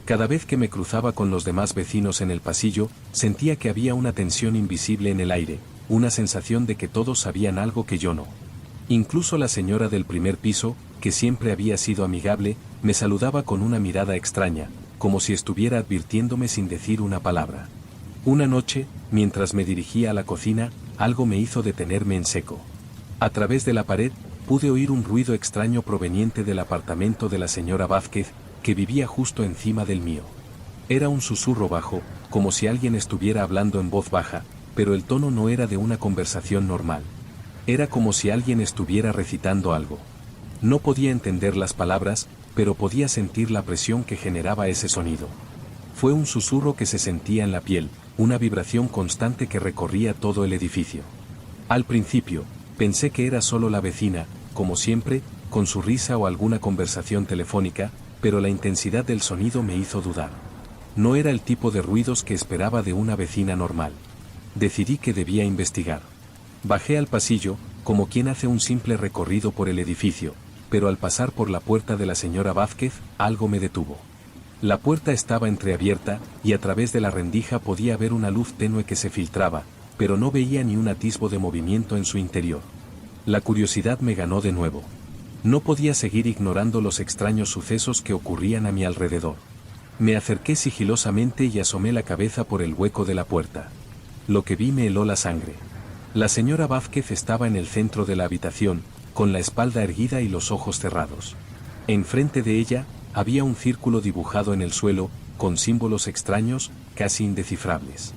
Cada vez que me cruzaba con los demás vecinos en el pasillo, sentía que había una tensión invisible en el aire, una sensación de que todos sabían algo que yo no. Incluso la señora del primer piso, que siempre había sido amigable, me saludaba con una mirada extraña, como si estuviera advirtiéndome sin decir una palabra. Una noche, mientras me dirigía a la cocina, algo me hizo detenerme en seco. A través de la pared, pude oír un ruido extraño proveniente del apartamento de la señora Vázquez, que vivía justo encima del mío. Era un susurro bajo, como si alguien estuviera hablando en voz baja, pero el tono no era de una conversación normal. Era como si alguien estuviera recitando algo. No podía entender las palabras, pero podía sentir la presión que generaba ese sonido. Fue un susurro que se sentía en la piel, una vibración constante que recorría todo el edificio. Al principio, pensé que era solo la vecina, como siempre, con su risa o alguna conversación telefónica, pero la intensidad del sonido me hizo dudar. No era el tipo de ruidos que esperaba de una vecina normal. Decidí que debía investigar. Bajé al pasillo, como quien hace un simple recorrido por el edificio, pero al pasar por la puerta de la señora Vázquez, algo me detuvo. La puerta estaba entreabierta, y a través de la rendija podía ver una luz tenue que se filtraba, pero no veía ni un atisbo de movimiento en su interior. La curiosidad me ganó de nuevo. No podía seguir ignorando los extraños sucesos que ocurrían a mi alrededor. Me acerqué sigilosamente y asomé la cabeza por el hueco de la puerta. Lo que vi me heló la sangre. La señora Vázquez estaba en el centro de la habitación, con la espalda erguida y los ojos cerrados. Enfrente de ella, había un círculo dibujado en el suelo, con símbolos extraños, casi indescifrables.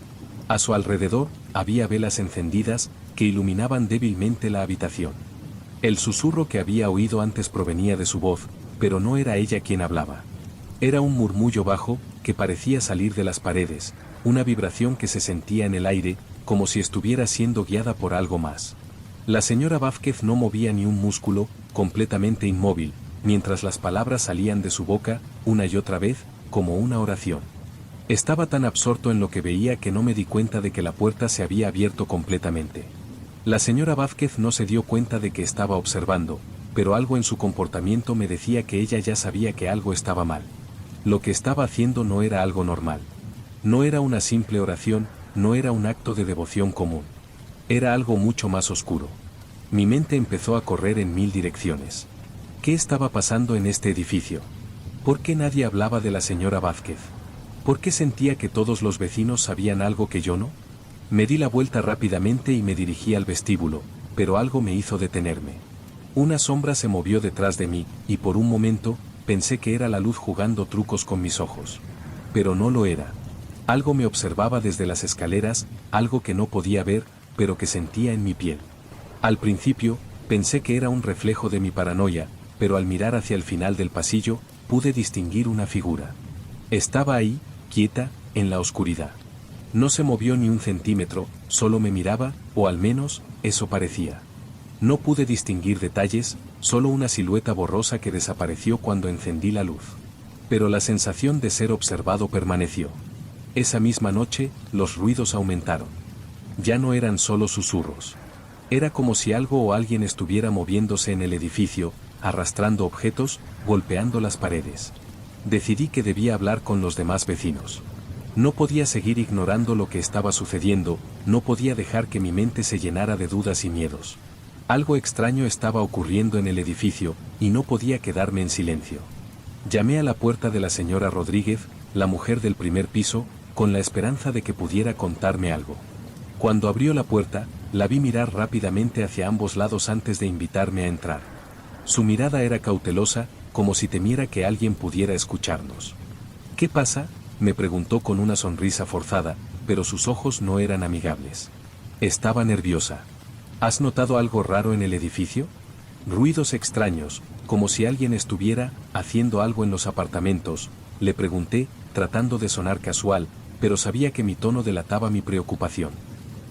A su alrededor, había velas encendidas, que iluminaban débilmente la habitación. El susurro que había oído antes provenía de su voz, pero no era ella quien hablaba. Era un murmullo bajo, que parecía salir de las paredes, una vibración que se sentía en el aire, como si estuviera siendo guiada por algo más. La señora Vázquez no movía ni un músculo, completamente inmóvil, mientras las palabras salían de su boca, una y otra vez, como una oración. Estaba tan absorto en lo que veía que no me di cuenta de que la puerta se había abierto completamente. La señora Vázquez no se dio cuenta de que estaba observando, pero algo en su comportamiento me decía que ella ya sabía que algo estaba mal. Lo que estaba haciendo no era algo normal. No era una simple oración, no era un acto de devoción común. Era algo mucho más oscuro. Mi mente empezó a correr en 1000 direcciones. ¿Qué estaba pasando en este edificio? ¿Por qué nadie hablaba de la señora Vázquez? ¿Por qué sentía que todos los vecinos sabían algo que yo no? Me di la vuelta rápidamente y me dirigí al vestíbulo, pero algo me hizo detenerme. Una sombra se movió detrás de mí, y por un momento, pensé que era la luz jugando trucos con mis ojos. Pero no lo era. Algo me observaba desde las escaleras, algo que no podía ver, pero que sentía en mi piel. Al principio, pensé que era un reflejo de mi paranoia, pero al mirar hacia el final del pasillo, pude distinguir una figura. Estaba ahí, quieta, en la oscuridad. No se movió ni un centímetro, solo me miraba, o al menos, eso parecía. No pude distinguir detalles, solo una silueta borrosa que desapareció cuando encendí la luz. Pero la sensación de ser observado permaneció. Esa misma noche, los ruidos aumentaron. Ya no eran solo susurros. Era como si algo o alguien estuviera moviéndose en el edificio, arrastrando objetos, golpeando las paredes. Decidí que debía hablar con los demás vecinos. No podía seguir ignorando lo que estaba sucediendo, no podía dejar que mi mente se llenara de dudas y miedos. Algo extraño estaba ocurriendo en el edificio, y no podía quedarme en silencio. Llamé a la puerta de la señora Rodríguez, la mujer del primer piso, con la esperanza de que pudiera contarme algo. Cuando abrió la puerta, la vi mirar rápidamente hacia ambos lados antes de invitarme a entrar. Su mirada era cautelosa, como si temiera que alguien pudiera escucharnos. ¿Qué pasa?, me preguntó con una sonrisa forzada, pero sus ojos no eran amigables. Estaba nerviosa. ¿Has notado algo raro en el edificio? Ruidos extraños, como si alguien estuviera haciendo algo en los apartamentos, le pregunté, tratando de sonar casual, pero sabía que mi tono delataba mi preocupación.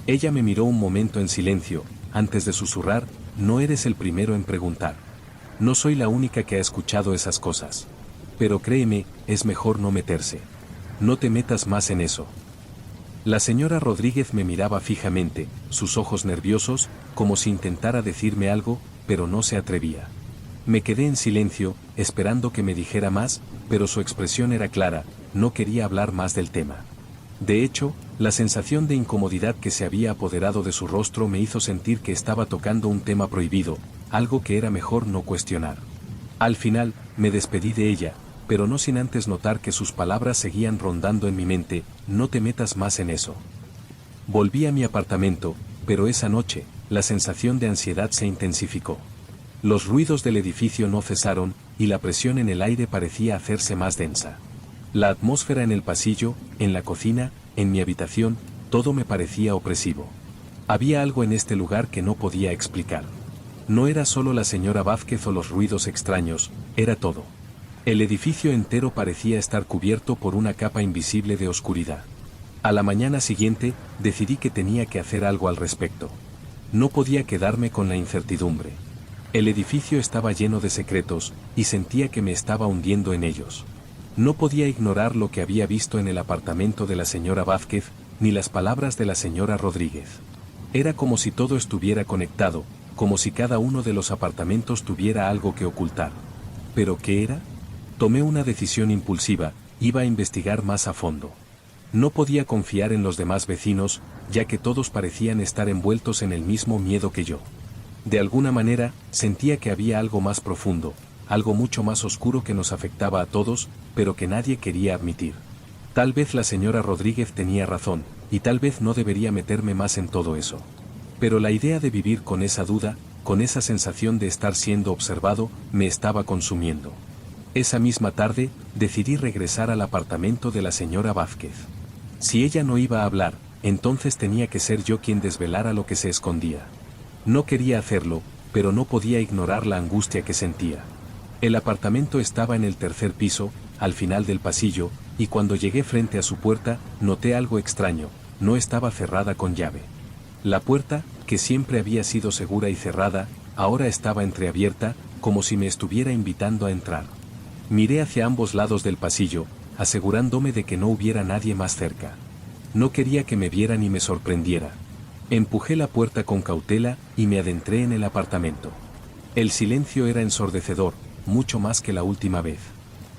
Ella me miró un momento en silencio, antes de susurrar, no eres el primero en preguntar. No soy la única que ha escuchado esas cosas. Pero créeme, es mejor no meterse. No te metas más en eso. La señora Rodríguez me miraba fijamente, sus ojos nerviosos, como si intentara decirme algo, pero no se atrevía. Me quedé en silencio, esperando que me dijera más, pero su expresión era clara, no quería hablar más del tema. De hecho, la sensación de incomodidad que se había apoderado de su rostro me hizo sentir que estaba tocando un tema prohibido, algo que era mejor no cuestionar. Al final, me despedí de ella, pero no sin antes notar que sus palabras seguían rondando en mi mente, no te metas más en eso. Volví a mi apartamento, pero esa noche, la sensación de ansiedad se intensificó. Los ruidos del edificio no cesaron, y la presión en el aire parecía hacerse más densa. La atmósfera en el pasillo, en la cocina, en mi habitación, todo me parecía opresivo. Había algo en este lugar que no podía explicar. No era solo la señora Vázquez o los ruidos extraños, era todo. El edificio entero parecía estar cubierto por una capa invisible de oscuridad. A la mañana siguiente, decidí que tenía que hacer algo al respecto. No podía quedarme con la incertidumbre. El edificio estaba lleno de secretos, y sentía que me estaba hundiendo en ellos. No podía ignorar lo que había visto en el apartamento de la señora Vázquez, ni las palabras de la señora Rodríguez. Era como si todo estuviera conectado, como si cada uno de los apartamentos tuviera algo que ocultar. ¿Pero qué era? Tomé una decisión impulsiva, iba a investigar más a fondo. No podía confiar en los demás vecinos, ya que todos parecían estar envueltos en el mismo miedo que yo. De alguna manera, sentía que había algo más profundo, algo mucho más oscuro que nos afectaba a todos, pero que nadie quería admitir. Tal vez la señora Rodríguez tenía razón, y tal vez no debería meterme más en todo eso. Pero la idea de vivir con esa duda, con esa sensación de estar siendo observado, me estaba consumiendo. Esa misma tarde, decidí regresar al apartamento de la señora Vázquez. Si ella no iba a hablar, entonces tenía que ser yo quien desvelara lo que se escondía. No quería hacerlo, pero no podía ignorar la angustia que sentía. El apartamento estaba en el tercer piso, al final del pasillo, y cuando llegué frente a su puerta, noté algo extraño: no estaba cerrada con llave. La puerta, que siempre había sido segura y cerrada, ahora estaba entreabierta, como si me estuviera invitando a entrar. Miré hacia ambos lados del pasillo, asegurándome de que no hubiera nadie más cerca. No quería que me viera ni me sorprendiera. Empujé la puerta con cautela y me adentré en el apartamento. El silencio era ensordecedor, mucho más que la última vez.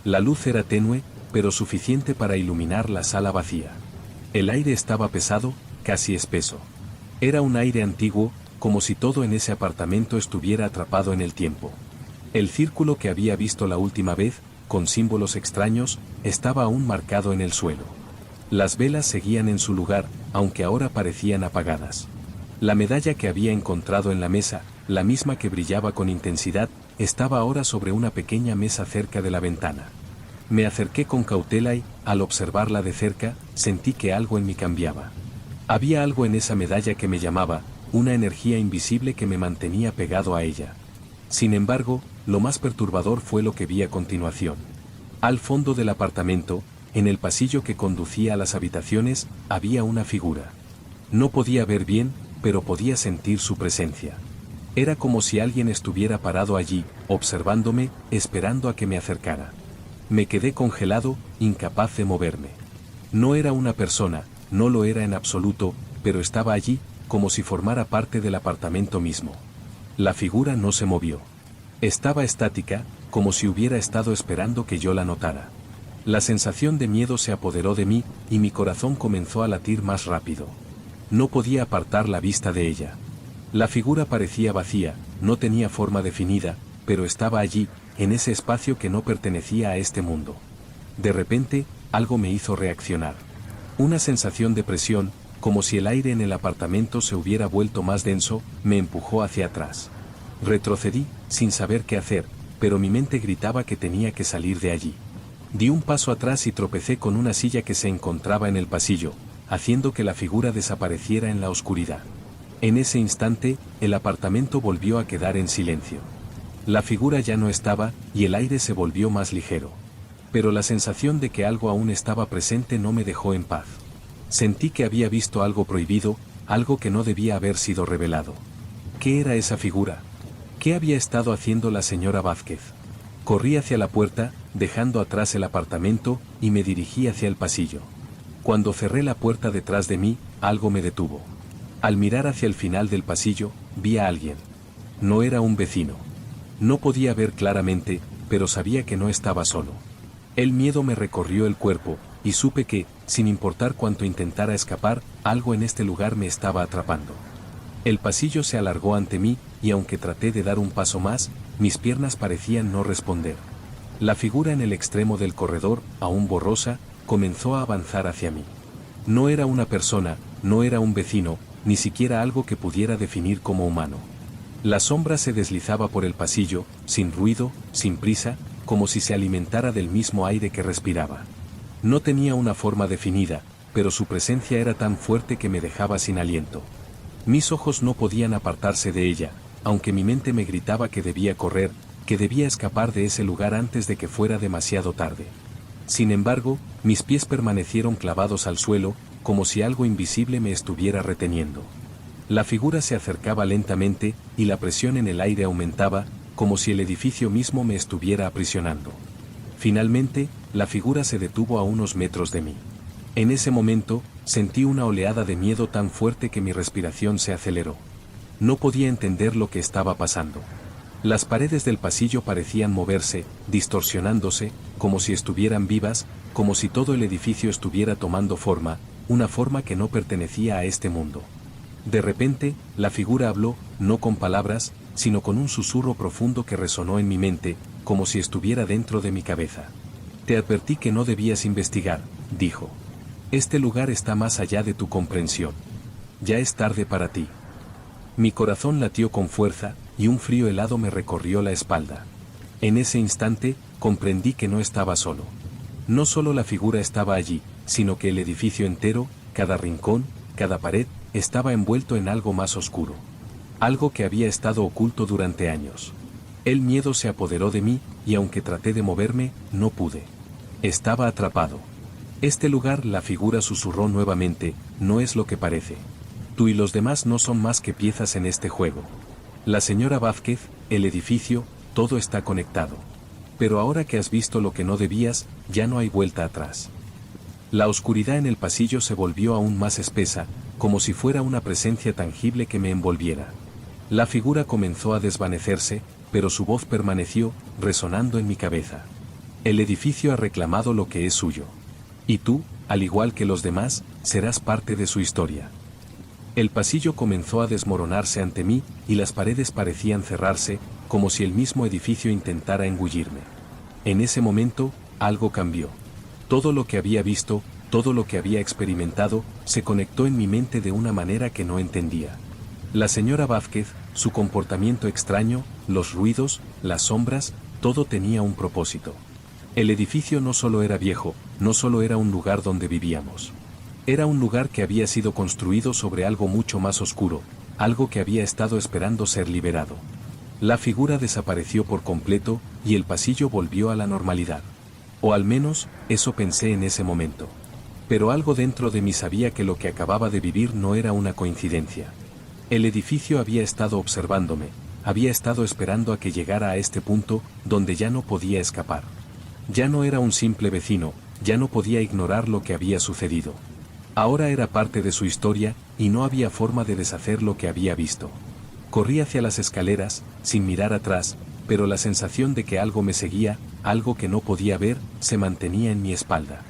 La luz era tenue, pero suficiente para iluminar la sala vacía. El aire estaba pesado, casi espeso. Era un aire antiguo, como si todo en ese apartamento estuviera atrapado en el tiempo. El círculo que había visto la última vez, con símbolos extraños, estaba aún marcado en el suelo. Las velas seguían en su lugar, aunque ahora parecían apagadas. La medalla que había encontrado en la mesa, la misma que brillaba con intensidad, estaba ahora sobre una pequeña mesa cerca de la ventana. Me acerqué con cautela y, al observarla de cerca, sentí que algo en mí cambiaba. Había algo en esa medalla que me llamaba, una energía invisible que me mantenía pegado a ella. Sin embargo, lo más perturbador fue lo que vi a continuación. Al fondo del apartamento, en el pasillo que conducía a las habitaciones, había una figura. No podía ver bien, pero podía sentir su presencia. Era como si alguien estuviera parado allí, observándome, esperando a que me acercara. Me quedé congelado, incapaz de moverme. No era una persona, no lo era en absoluto, pero estaba allí, como si formara parte del apartamento mismo. La figura no se movió. Estaba estática, como si hubiera estado esperando que yo la notara. La sensación de miedo se apoderó de mí, y mi corazón comenzó a latir más rápido. No podía apartar la vista de ella. La figura parecía vacía, no tenía forma definida, pero estaba allí, en ese espacio que no pertenecía a este mundo. De repente, algo me hizo reaccionar. Una sensación de presión, como si el aire en el apartamento se hubiera vuelto más denso, me empujó hacia atrás. Retrocedí, sin saber qué hacer, pero mi mente gritaba que tenía que salir de allí. Di un paso atrás y tropecé con una silla que se encontraba en el pasillo, haciendo que la figura desapareciera en la oscuridad. En ese instante, el apartamento volvió a quedar en silencio. La figura ya no estaba, y el aire se volvió más ligero. Pero la sensación de que algo aún estaba presente no me dejó en paz. Sentí que había visto algo prohibido, algo que no debía haber sido revelado. ¿Qué era esa figura? ¿Qué había estado haciendo la señora Vázquez? Corrí hacia la puerta, dejando atrás el apartamento, y me dirigí hacia el pasillo. Cuando cerré la puerta detrás de mí, algo me detuvo. Al mirar hacia el final del pasillo, vi a alguien. No era un vecino. No podía ver claramente, pero sabía que no estaba solo. El miedo me recorrió el cuerpo, y supe que, sin importar cuánto intentara escapar, algo en este lugar me estaba atrapando. El pasillo se alargó ante mí, y aunque traté de dar un paso más, mis piernas parecían no responder. La figura en el extremo del corredor, aún borrosa, comenzó a avanzar hacia mí. No era una persona, no era un vecino, ni siquiera algo que pudiera definir como humano. La sombra se deslizaba por el pasillo, sin ruido, sin prisa, como si se alimentara del mismo aire que respiraba. No tenía una forma definida, pero su presencia era tan fuerte que me dejaba sin aliento. Mis ojos no podían apartarse de ella, aunque mi mente me gritaba que debía correr, que debía escapar de ese lugar antes de que fuera demasiado tarde. Sin embargo, mis pies permanecieron clavados al suelo, como si algo invisible me estuviera reteniendo. La figura se acercaba lentamente, y la presión en el aire aumentaba, como si el edificio mismo me estuviera aprisionando. Finalmente, la figura se detuvo a unos metros de mí. En ese momento, sentí una oleada de miedo tan fuerte que mi respiración se aceleró. No podía entender lo que estaba pasando. Las paredes del pasillo parecían moverse, distorsionándose, como si estuvieran vivas, como si todo el edificio estuviera tomando forma, una forma que no pertenecía a este mundo. De repente, la figura habló, no con palabras, sino con un susurro profundo que resonó en mi mente, como si estuviera dentro de mi cabeza. Te advertí que no debías investigar, dijo. Este lugar está más allá de tu comprensión. Ya es tarde para ti. Mi corazón latió con fuerza, y un frío helado me recorrió la espalda. En ese instante, comprendí que no estaba solo. No solo la figura estaba allí, sino que el edificio entero, cada rincón, cada pared, estaba envuelto en algo más oscuro. Algo que había estado oculto durante años. El miedo se apoderó de mí, y aunque traté de moverme, no pude. Estaba atrapado. Este lugar, la figura susurró nuevamente, no es lo que parece. Tú y los demás no son más que piezas en este juego. La señora Vázquez, el edificio, todo está conectado. Pero ahora que has visto lo que no debías, ya no hay vuelta atrás. La oscuridad en el pasillo se volvió aún más espesa, como si fuera una presencia tangible que me envolviera. La figura comenzó a desvanecerse, pero su voz permaneció, resonando en mi cabeza. El edificio ha reclamado lo que es suyo. Y tú, al igual que los demás, serás parte de su historia. El pasillo comenzó a desmoronarse ante mí, y las paredes parecían cerrarse, como si el mismo edificio intentara engullirme. En ese momento, algo cambió. Todo lo que había visto, todo lo que había experimentado, se conectó en mi mente de una manera que no entendía. La señora Vázquez, su comportamiento extraño, los ruidos, las sombras, todo tenía un propósito. El edificio no solo era viejo, no solo era un lugar donde vivíamos. Era un lugar que había sido construido sobre algo mucho más oscuro, algo que había estado esperando ser liberado. La figura desapareció por completo, y el pasillo volvió a la normalidad. O al menos, eso pensé en ese momento. Pero algo dentro de mí sabía que lo que acababa de vivir no era una coincidencia. El edificio había estado observándome, había estado esperando a que llegara a este punto, donde ya no podía escapar. Ya no era un simple vecino, ya no podía ignorar lo que había sucedido. Ahora era parte de su historia, y no había forma de deshacer lo que había visto. Corrí hacia las escaleras, sin mirar atrás, pero la sensación de que algo me seguía, algo que no podía ver, se mantenía en mi espalda.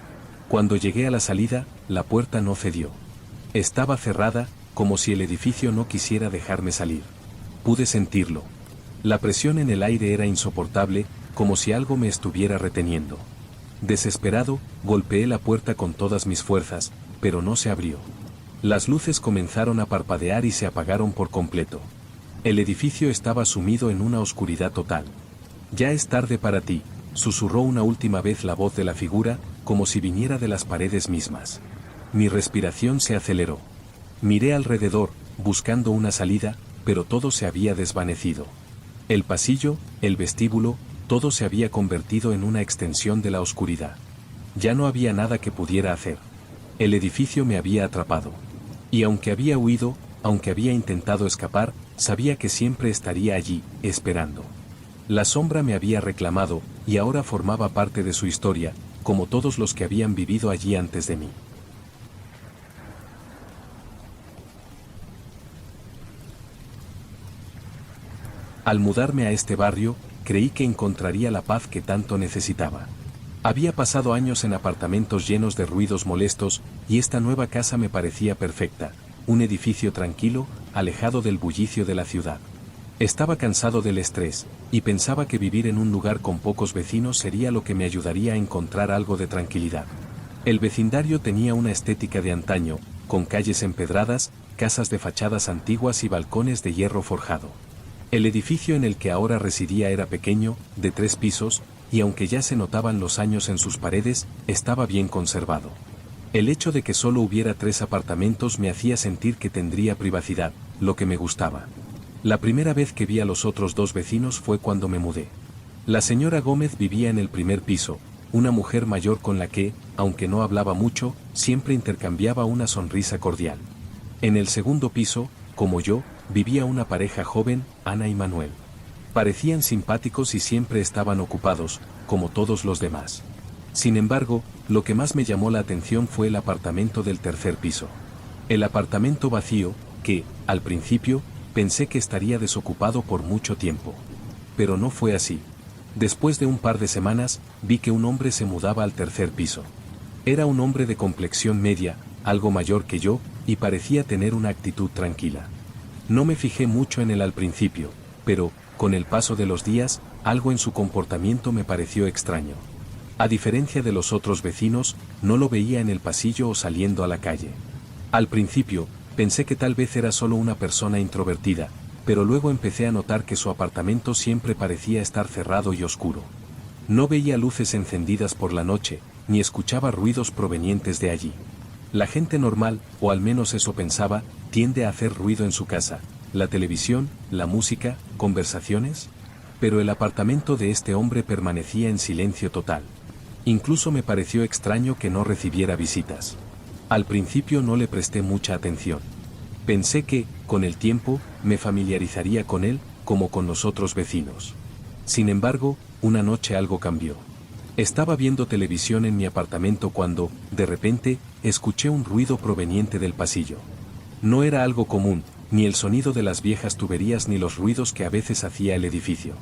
Cuando llegué a la salida, la puerta no cedió. Estaba cerrada, como si el edificio no quisiera dejarme salir. Pude sentirlo. La presión en el aire era insoportable, como si algo me estuviera reteniendo. Desesperado, golpeé la puerta con todas mis fuerzas, pero no se abrió. Las luces comenzaron a parpadear y se apagaron por completo. El edificio estaba sumido en una oscuridad total. Ya es tarde para ti, susurró una última vez la voz de la figura, como si viniera de las paredes mismas. Mi respiración se aceleró. Miré alrededor, buscando una salida, pero todo se había desvanecido. El pasillo, el vestíbulo, todo se había convertido en una extensión de la oscuridad. Ya no había nada que pudiera hacer. El edificio me había atrapado. Y aunque había huido, aunque había intentado escapar, sabía que siempre estaría allí, esperando. La sombra me había reclamado, y ahora formaba parte de su historia, como todos los que habían vivido allí antes de mí. Al mudarme a este barrio, creí que encontraría la paz que tanto necesitaba. Había pasado años en apartamentos llenos de ruidos molestos, y esta nueva casa me parecía perfecta, un edificio tranquilo, alejado del bullicio de la ciudad. Estaba cansado del estrés, y pensaba que vivir en un lugar con pocos vecinos sería lo que me ayudaría a encontrar algo de tranquilidad. El vecindario tenía una estética de antaño, con calles empedradas, casas de fachadas antiguas y balcones de hierro forjado. El edificio en el que ahora residía era pequeño, de 3 pisos, y aunque ya se notaban los años en sus paredes, estaba bien conservado. El hecho de que solo hubiera 3 apartamentos me hacía sentir que tendría privacidad, lo que me gustaba. La primera vez que vi a los otros 2 vecinos fue cuando me mudé. La señora Gómez vivía en el primer piso, una mujer mayor con la que, aunque no hablaba mucho, siempre intercambiaba una sonrisa cordial. En el segundo piso, como yo, vivía una pareja joven, Ana y Manuel. Parecían simpáticos y siempre estaban ocupados, como todos los demás. Sin embargo, lo que más me llamó la atención fue el apartamento del tercer piso. El apartamento vacío, que, al principio, pensé que estaría desocupado por mucho tiempo. pero no fue así. Después de un par de semanas, vi que un hombre se mudaba al tercer piso. Era un hombre de complexión media, algo mayor que yo, y parecía tener una actitud tranquila. No me fijé mucho en él al principio, pero, con el paso de los días, algo en su comportamiento me pareció extraño. A diferencia de los otros vecinos, no lo veía en el pasillo o saliendo a la calle. Al principio, pensé que tal vez era solo una persona introvertida, pero luego empecé a notar que su apartamento siempre parecía estar cerrado y oscuro. No veía luces encendidas por la noche, ni escuchaba ruidos provenientes de allí. La gente normal, o al menos eso pensaba, tiende a hacer ruido en su casa. La televisión, la música, conversaciones. Pero el apartamento de este hombre permanecía en silencio total. Incluso me pareció extraño que no recibiera visitas. Al principio no le presté mucha atención. Pensé que, con el tiempo, me familiarizaría con él, como con los otros vecinos. Sin embargo, una noche algo cambió. Estaba viendo televisión en mi apartamento cuando, de repente, escuché un ruido proveniente del pasillo. No era algo común, ni el sonido de las viejas tuberías ni los ruidos que a veces hacía el edificio.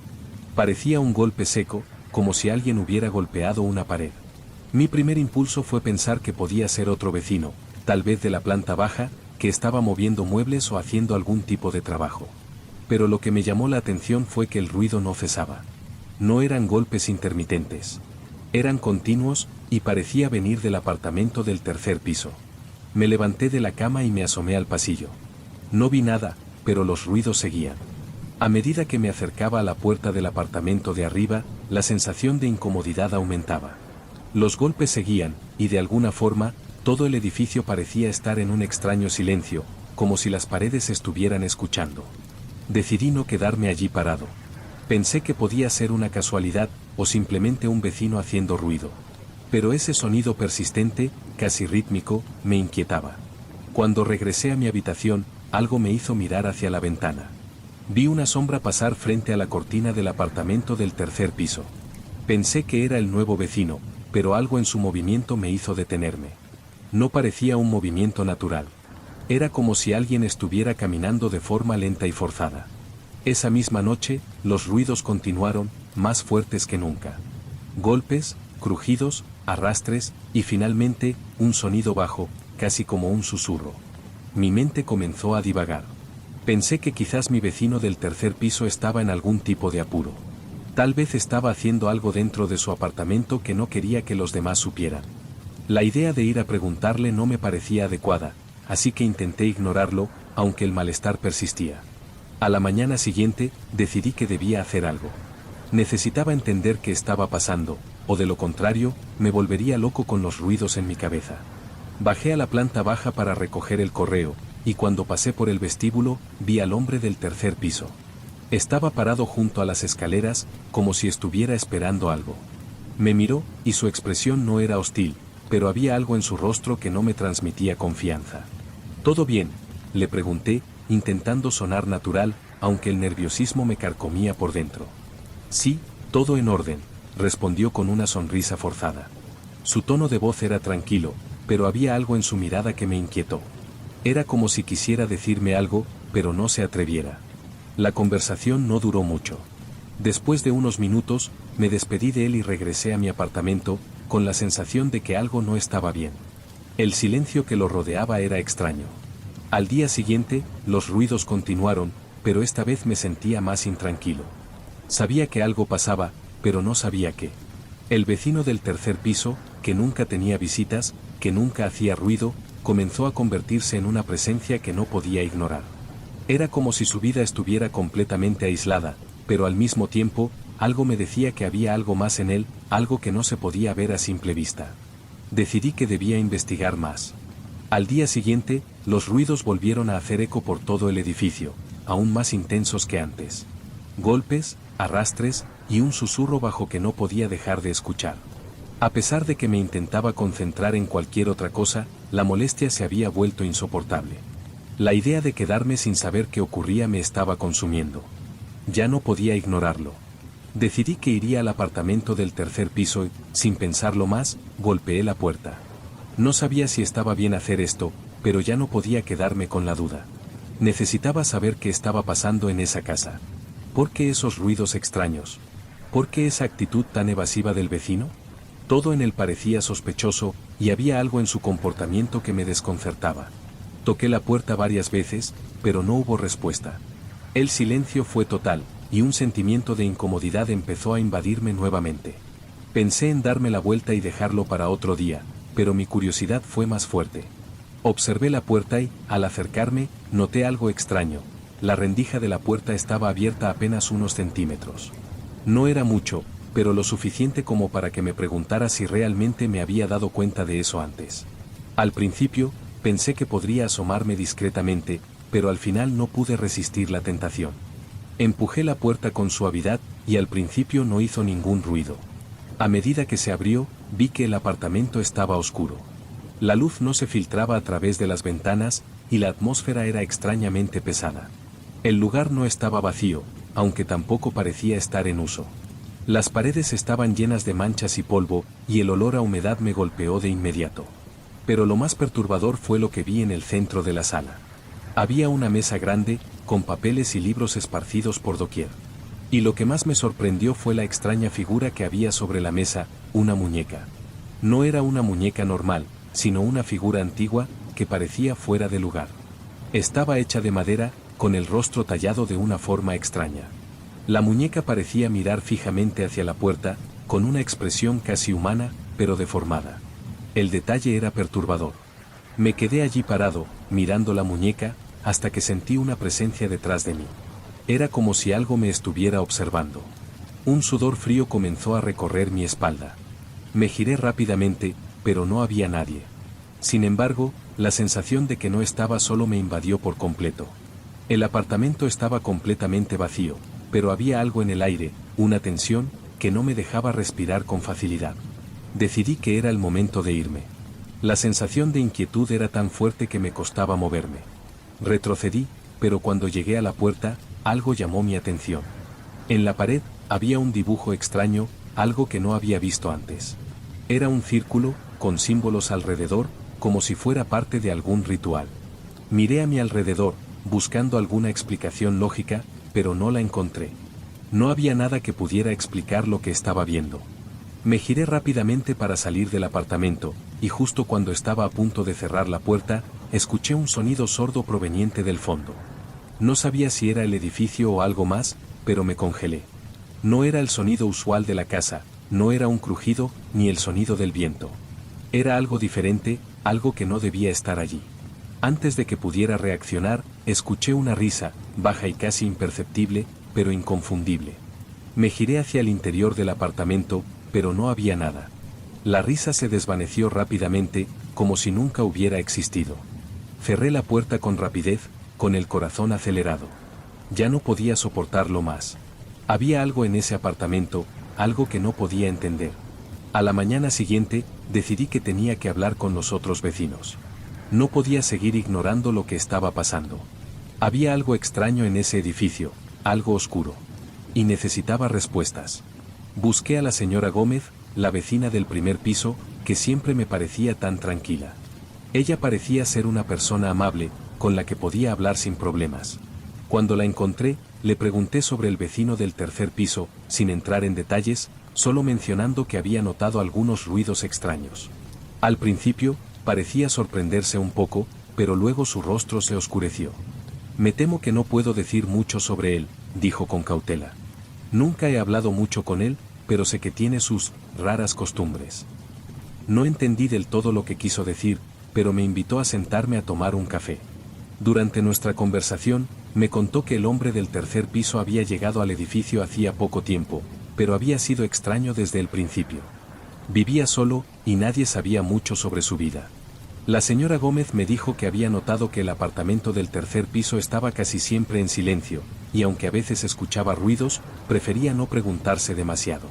Parecía un golpe seco, como si alguien hubiera golpeado una pared. Mi primer impulso fue pensar que podía ser otro vecino, tal vez de la planta baja, que estaba moviendo muebles o haciendo algún tipo de trabajo. Pero lo que me llamó la atención fue que el ruido no cesaba. No eran golpes intermitentes. Eran continuos, y parecía venir del apartamento del tercer piso. Me levanté de la cama y me asomé al pasillo. No vi nada, pero los ruidos seguían. A medida que me acercaba a la puerta del apartamento de arriba, la sensación de incomodidad aumentaba. Los golpes seguían, y de alguna forma, todo el edificio parecía estar en un extraño silencio, como si las paredes estuvieran escuchando. Decidí no quedarme allí parado. Pensé que podía ser una casualidad, o simplemente un vecino haciendo ruido. Pero ese sonido persistente, casi rítmico, me inquietaba. Cuando regresé a mi habitación, algo me hizo mirar hacia la ventana. Vi una sombra pasar frente a la cortina del apartamento del tercer piso. Pensé que era el nuevo vecino, pero algo en su movimiento me hizo detenerme. No parecía un movimiento natural. Era como si alguien estuviera caminando de forma lenta y forzada. Esa misma noche, los ruidos continuaron, más fuertes que nunca. Golpes, crujidos, arrastres, y finalmente, un sonido bajo, casi como un susurro. Mi mente comenzó a divagar. Pensé que quizás mi vecino del tercer piso estaba en algún tipo de apuro. Tal vez estaba haciendo algo dentro de su apartamento que no quería que los demás supieran. La idea de ir a preguntarle no me parecía adecuada, así que intenté ignorarlo, aunque el malestar persistía. A la mañana siguiente, decidí que debía hacer algo. Necesitaba entender qué estaba pasando, o de lo contrario, me volvería loco con los ruidos en mi cabeza. Bajé a la planta baja para recoger el correo, y cuando pasé por el vestíbulo, vi al hombre del tercer piso. Estaba parado junto a las escaleras, como si estuviera esperando algo. Me miró, y su expresión no era hostil, pero había algo en su rostro que no me transmitía confianza. ¿Todo bien?, le pregunté, intentando sonar natural, aunque el nerviosismo me carcomía por dentro. Sí, todo en orden, respondió con una sonrisa forzada. Su tono de voz era tranquilo, pero había algo en su mirada que me inquietó. Era como si quisiera decirme algo, pero no se atreviera. La conversación no duró mucho. Después de unos minutos, me despedí de él y regresé a mi apartamento, con la sensación de que algo no estaba bien. El silencio que lo rodeaba era extraño. Al día siguiente, los ruidos continuaron, pero esta vez me sentía más intranquilo. Sabía que algo pasaba, pero no sabía qué. El vecino del tercer piso, que nunca tenía visitas, que nunca hacía ruido, comenzó a convertirse en una presencia que no podía ignorar. Era como si su vida estuviera completamente aislada, pero al mismo tiempo, algo me decía que había algo más en él, algo que no se podía ver a simple vista. Decidí que debía investigar más. Al día siguiente, los ruidos volvieron a hacer eco por todo el edificio, aún más intensos que antes. Golpes, arrastres, y un susurro bajo que no podía dejar de escuchar. A pesar de que me intentaba concentrar en cualquier otra cosa, la molestia se había vuelto insoportable. La idea de quedarme sin saber qué ocurría me estaba consumiendo. Ya no podía ignorarlo. Decidí que iría al apartamento del tercer piso y, sin pensarlo más, golpeé la puerta. No sabía si estaba bien hacer esto, pero ya no podía quedarme con la duda. Necesitaba saber qué estaba pasando en esa casa. ¿Por qué esos ruidos extraños? ¿Por qué esa actitud tan evasiva del vecino? Todo en él parecía sospechoso, y había algo en su comportamiento que me desconcertaba. Toqué la puerta varias veces, pero no hubo respuesta. El silencio fue total, y un sentimiento de incomodidad empezó a invadirme nuevamente. Pensé en darme la vuelta y dejarlo para otro día, pero mi curiosidad fue más fuerte. Observé la puerta y, al acercarme, noté algo extraño. La rendija de la puerta estaba abierta apenas unos centímetros. No era mucho, pero lo suficiente como para que me preguntara si realmente me había dado cuenta de eso antes. Al principio, pensé que podría asomarme discretamente, pero al final no pude resistir la tentación. Empujé la puerta con suavidad, y al principio no hizo ningún ruido. A medida que se abrió, vi que el apartamento estaba oscuro. La luz no se filtraba a través de las ventanas, y la atmósfera era extrañamente pesada. El lugar no estaba vacío, aunque tampoco parecía estar en uso. Las paredes estaban llenas de manchas y polvo, y el olor a humedad me golpeó de inmediato. Pero lo más perturbador fue lo que vi en el centro de la sala. Había una mesa grande, con papeles y libros esparcidos por doquier. Y lo que más me sorprendió fue la extraña figura que había sobre la mesa, una muñeca. No era una muñeca normal, sino una figura antigua, que parecía fuera de lugar. Estaba hecha de madera, con el rostro tallado de una forma extraña. La muñeca parecía mirar fijamente hacia la puerta, con una expresión casi humana, pero deformada. El detalle era perturbador. Me quedé allí parado, mirando la muñeca, hasta que sentí una presencia detrás de mí. Era como si algo me estuviera observando. Un sudor frío comenzó a recorrer mi espalda. Me giré rápidamente, pero no había nadie. Sin embargo, la sensación de que no estaba solo me invadió por completo. El apartamento estaba completamente vacío, pero había algo en el aire, una tensión, que no me dejaba respirar con facilidad. Decidí que era el momento de irme. La sensación de inquietud era tan fuerte que me costaba moverme. Retrocedí, pero cuando llegué a la puerta, algo llamó mi atención. En la pared, había un dibujo extraño, algo que no había visto antes. Era un círculo, con símbolos alrededor, como si fuera parte de algún ritual. Miré a mi alrededor, buscando alguna explicación lógica, pero no la encontré. No había nada que pudiera explicar lo que estaba viendo. Me giré rápidamente para salir del apartamento, y justo cuando estaba a punto de cerrar la puerta, escuché un sonido sordo proveniente del fondo. No sabía si era el edificio o algo más, pero me congelé. No era el sonido usual de la casa, no era un crujido, ni el sonido del viento. Era algo diferente, algo que no debía estar allí. Antes de que pudiera reaccionar, escuché una risa, baja y casi imperceptible, pero inconfundible. Me giré hacia el interior del apartamento, pero no había nada. La risa se desvaneció rápidamente, como si nunca hubiera existido. Cerré la puerta con rapidez, con el corazón acelerado. Ya no podía soportarlo más. Había algo en ese apartamento, algo que no podía entender. A la mañana siguiente, decidí que tenía que hablar con los otros vecinos. No podía seguir ignorando lo que estaba pasando. Había algo extraño en ese edificio, algo oscuro. Y necesitaba respuestas. Busqué a la señora Gómez, la vecina del primer piso, que siempre me parecía tan tranquila. Ella parecía ser una persona amable, con la que podía hablar sin problemas. Cuando la encontré, le pregunté sobre el vecino del tercer piso, sin entrar en detalles, solo mencionando que había notado algunos ruidos extraños. Al principio, parecía sorprenderse un poco, pero luego su rostro se oscureció. Me temo que no puedo decir mucho sobre él, dijo con cautela. Nunca he hablado mucho con él, pero sé que tiene sus raras costumbres. No entendí del todo lo que quiso decir, pero me invitó a sentarme a tomar un café. Durante nuestra conversación, me contó que el hombre del tercer piso había llegado al edificio hacía poco tiempo, pero había sido extraño desde el principio. Vivía solo, y nadie sabía mucho sobre su vida. La señora Gómez me dijo que había notado que el apartamento del tercer piso estaba casi siempre en silencio, y aunque a veces escuchaba ruidos, prefería no preguntarse demasiado.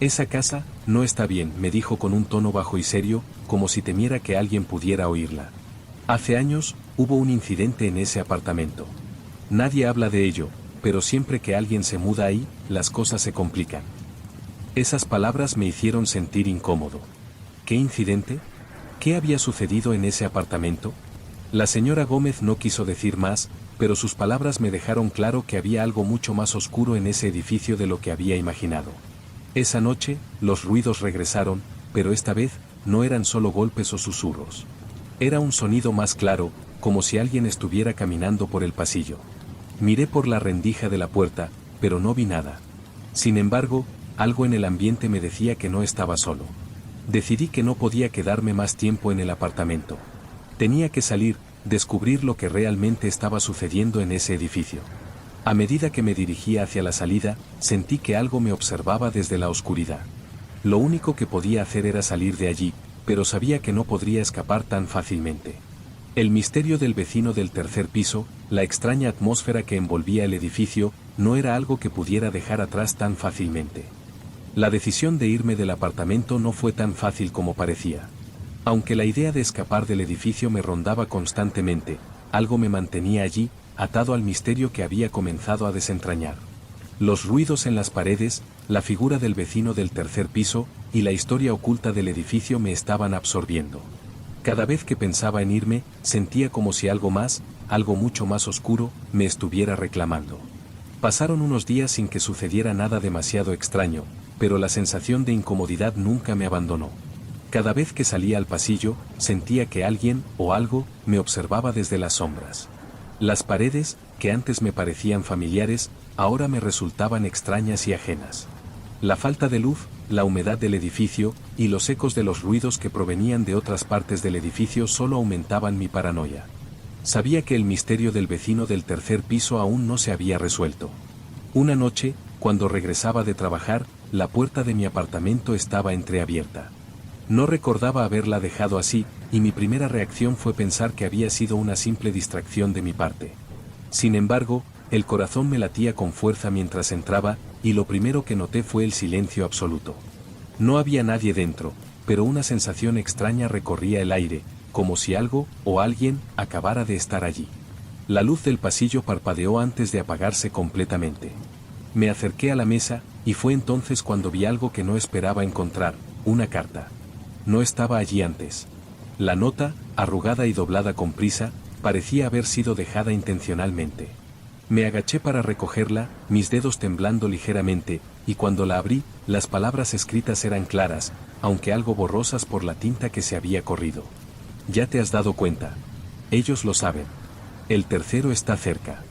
Esa casa no está bien, me dijo con un tono bajo y serio, como si temiera que alguien pudiera oírla. Hace años, hubo un incidente en ese apartamento. Nadie habla de ello, pero siempre que alguien se muda ahí, las cosas se complican. Esas palabras me hicieron sentir incómodo. ¿Qué incidente? ¿Qué había sucedido en ese apartamento? La señora Gómez no quiso decir más, pero sus palabras me dejaron claro que había algo mucho más oscuro en ese edificio de lo que había imaginado. Esa noche, los ruidos regresaron, pero esta vez, no eran solo golpes o susurros. Era un sonido más claro, como si alguien estuviera caminando por el pasillo. Miré por la rendija de la puerta, pero no vi nada. Sin embargo, algo en el ambiente me decía que no estaba solo. Decidí que no podía quedarme más tiempo en el apartamento. Tenía que salir, descubrir lo que realmente estaba sucediendo en ese edificio. A medida que me dirigía hacia la salida, sentí que algo me observaba desde la oscuridad. Lo único que podía hacer era salir de allí, pero sabía que no podría escapar tan fácilmente. El misterio del vecino del tercer piso, la extraña atmósfera que envolvía el edificio, no era algo que pudiera dejar atrás tan fácilmente. La decisión de irme del apartamento no fue tan fácil como parecía. Aunque la idea de escapar del edificio me rondaba constantemente, algo me mantenía allí, atado al misterio que había comenzado a desentrañar. Los ruidos en las paredes, la figura del vecino del tercer piso, y la historia oculta del edificio me estaban absorbiendo. Cada vez que pensaba en irme, sentía como si algo más, algo mucho más oscuro, me estuviera reclamando. Pasaron unos días sin que sucediera nada demasiado extraño, pero la sensación de incomodidad nunca me abandonó. Cada vez que salía al pasillo, sentía que alguien, o algo, me observaba desde las sombras. Las paredes, que antes me parecían familiares, ahora me resultaban extrañas y ajenas. La falta de luz, la humedad del edificio, y los ecos de los ruidos que provenían de otras partes del edificio solo aumentaban mi paranoia. Sabía que el misterio del vecino del tercer piso aún no se había resuelto. Una noche, cuando regresaba de trabajar, la puerta de mi apartamento estaba entreabierta. No recordaba haberla dejado así, y mi primera reacción fue pensar que había sido una simple distracción de mi parte. Sin embargo, el corazón me latía con fuerza mientras entraba, y lo primero que noté fue el silencio absoluto. No había nadie dentro, pero una sensación extraña recorría el aire, como si algo, o alguien, acabara de estar allí. La luz del pasillo parpadeó antes de apagarse completamente. Me acerqué a la mesa, y fue entonces cuando vi algo que no esperaba encontrar, una carta. No estaba allí antes. La nota, arrugada y doblada con prisa, parecía haber sido dejada intencionalmente. Me agaché para recogerla, mis dedos temblando ligeramente, y cuando la abrí, las palabras escritas eran claras, aunque algo borrosas por la tinta que se había corrido. Ya te has dado cuenta. Ellos lo saben. El tercero está cerca.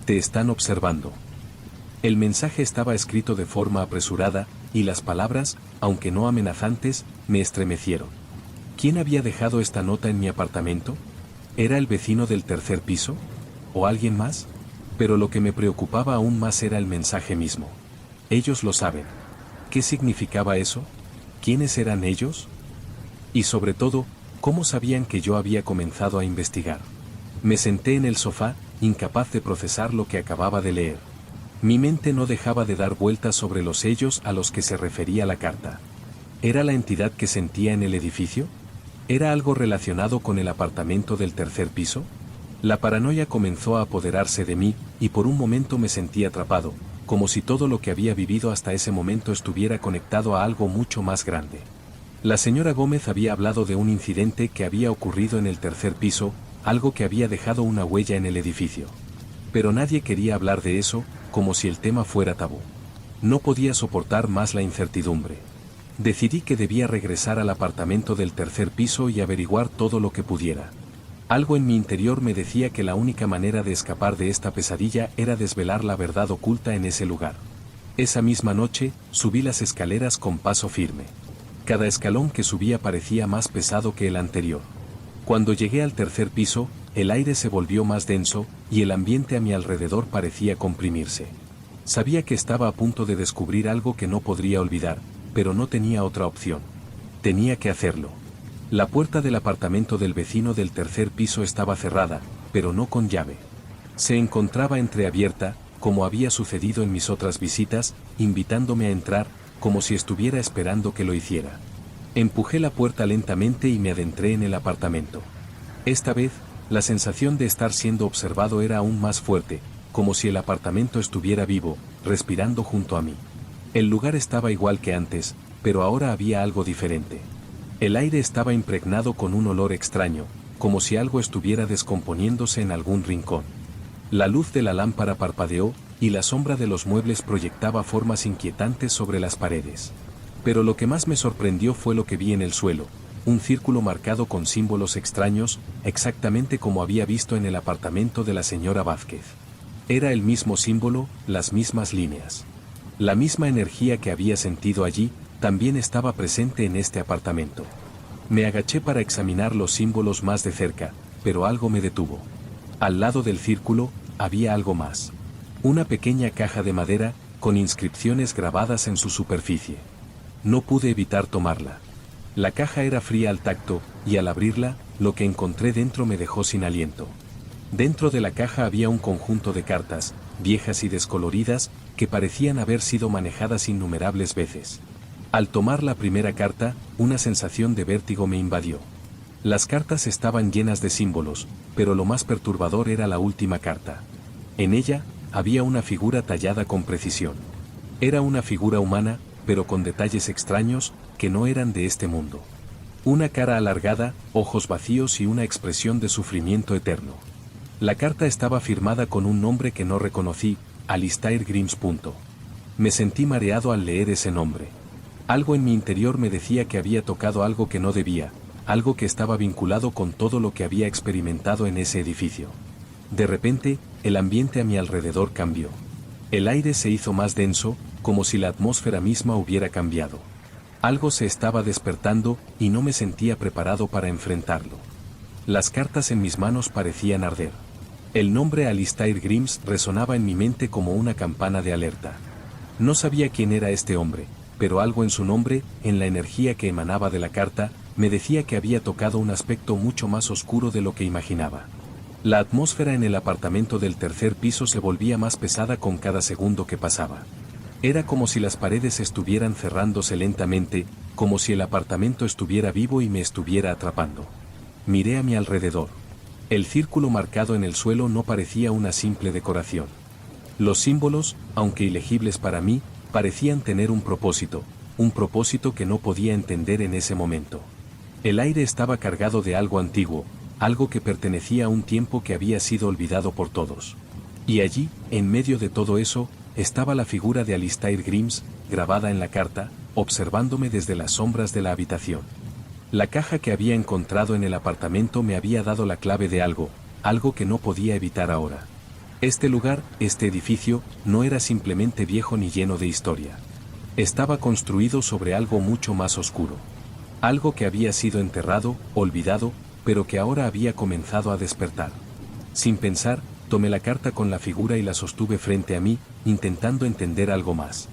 Te están observando. El mensaje estaba escrito de forma apresurada, y las palabras, aunque no amenazantes, me estremecieron. ¿Quién había dejado esta nota en mi apartamento? ¿Era el vecino del tercer piso? ¿O alguien más? Pero lo que me preocupaba aún más era el mensaje mismo. Ellos lo saben. ¿Qué significaba eso? ¿Quiénes eran ellos? Y sobre todo, ¿cómo sabían que yo había comenzado a investigar? Me senté en el sofá, incapaz de procesar lo que acababa de leer. Mi mente no dejaba de dar vueltas sobre los sellos a los que se refería la carta. ¿Era la entidad que sentía en el edificio? ¿Era algo relacionado con el apartamento del tercer piso? La paranoia comenzó a apoderarse de mí, y por un momento me sentí atrapado, como si todo lo que había vivido hasta ese momento estuviera conectado a algo mucho más grande. La señora Gómez había hablado de un incidente que había ocurrido en el tercer piso, algo que había dejado una huella en el edificio. Pero nadie quería hablar de eso, como si el tema fuera tabú. No podía soportar más la incertidumbre. Decidí que debía regresar al apartamento del tercer piso y averiguar todo lo que pudiera. Algo en mi interior me decía que la única manera de escapar de esta pesadilla era desvelar la verdad oculta en ese lugar. Esa misma noche, subí las escaleras con paso firme. Cada escalón que subía parecía más pesado que el anterior. Cuando llegué al tercer piso, el aire se volvió más denso, y el ambiente a mi alrededor parecía comprimirse. Sabía que estaba a punto de descubrir algo que no podría olvidar, pero no tenía otra opción. Tenía que hacerlo. La puerta del apartamento del vecino del tercer piso estaba cerrada, pero no con llave. Se encontraba entreabierta, como había sucedido en mis otras visitas, invitándome a entrar, como si estuviera esperando que lo hiciera. Empujé la puerta lentamente y me adentré en el apartamento. Esta vez, la sensación de estar siendo observado era aún más fuerte, como si el apartamento estuviera vivo, respirando junto a mí. El lugar estaba igual que antes, pero ahora había algo diferente. El aire estaba impregnado con un olor extraño, como si algo estuviera descomponiéndose en algún rincón. La luz de la lámpara parpadeó, y la sombra de los muebles proyectaba formas inquietantes sobre las paredes. Pero lo que más me sorprendió fue lo que vi en el suelo, un círculo marcado con símbolos extraños, exactamente como había visto en el apartamento de la señora Vázquez. Era el mismo símbolo, las mismas líneas. La misma energía que había sentido allí, también estaba presente en este apartamento. Me agaché para examinar los símbolos más de cerca, pero algo me detuvo. Al lado del círculo, había algo más. Una pequeña caja de madera, con inscripciones grabadas en su superficie. No pude evitar tomarla. La caja era fría al tacto, y al abrirla, lo que encontré dentro me dejó sin aliento. Dentro de la caja había un conjunto de cartas, viejas y descoloridas, que parecían haber sido manejadas innumerables veces. Al tomar la primera carta, una sensación de vértigo me invadió. Las cartas estaban llenas de símbolos, pero lo más perturbador era la última carta. En ella, había una figura tallada con precisión. Era una figura humana, pero con detalles extraños, que no eran de este mundo. Una cara alargada, ojos vacíos y una expresión de sufrimiento eterno. La carta estaba firmada con un nombre que no reconocí, Alistair Grimes. Me sentí mareado al leer ese nombre. Algo en mi interior me decía que había tocado algo que no debía, algo que estaba vinculado con todo lo que había experimentado en ese edificio. De repente, el ambiente a mi alrededor cambió. El aire se hizo más denso, como si la atmósfera misma hubiera cambiado. Algo se estaba despertando, y no me sentía preparado para enfrentarlo. Las cartas en mis manos parecían arder. El nombre Alistair Grimes resonaba en mi mente como una campana de alerta. No sabía quién era este hombre, pero algo en su nombre, en la energía que emanaba de la carta, me decía que había tocado un aspecto mucho más oscuro de lo que imaginaba. La atmósfera en el apartamento del tercer piso se volvía más pesada con cada segundo que pasaba. Era como si las paredes estuvieran cerrándose lentamente, como si el apartamento estuviera vivo y me estuviera atrapando. Miré a mi alrededor. El círculo marcado en el suelo no parecía una simple decoración. Los símbolos, aunque ilegibles para mí, parecían tener un propósito que no podía entender en ese momento. El aire estaba cargado de algo antiguo, algo que pertenecía a un tiempo que había sido olvidado por todos. Y allí, en medio de todo eso, estaba la figura de Alistair Grimes, grabada en la carta, observándome desde las sombras de la habitación. La caja que había encontrado en el apartamento me había dado la clave de algo que no podía evitar ahora. Este lugar, este edificio, no era simplemente viejo ni lleno de historia. Estaba construido sobre algo mucho más oscuro. Algo que había sido enterrado, olvidado, pero que ahora había comenzado a despertar. Sin pensar, tomé la carta con la figura y la sostuve frente a mí, intentando entender algo más.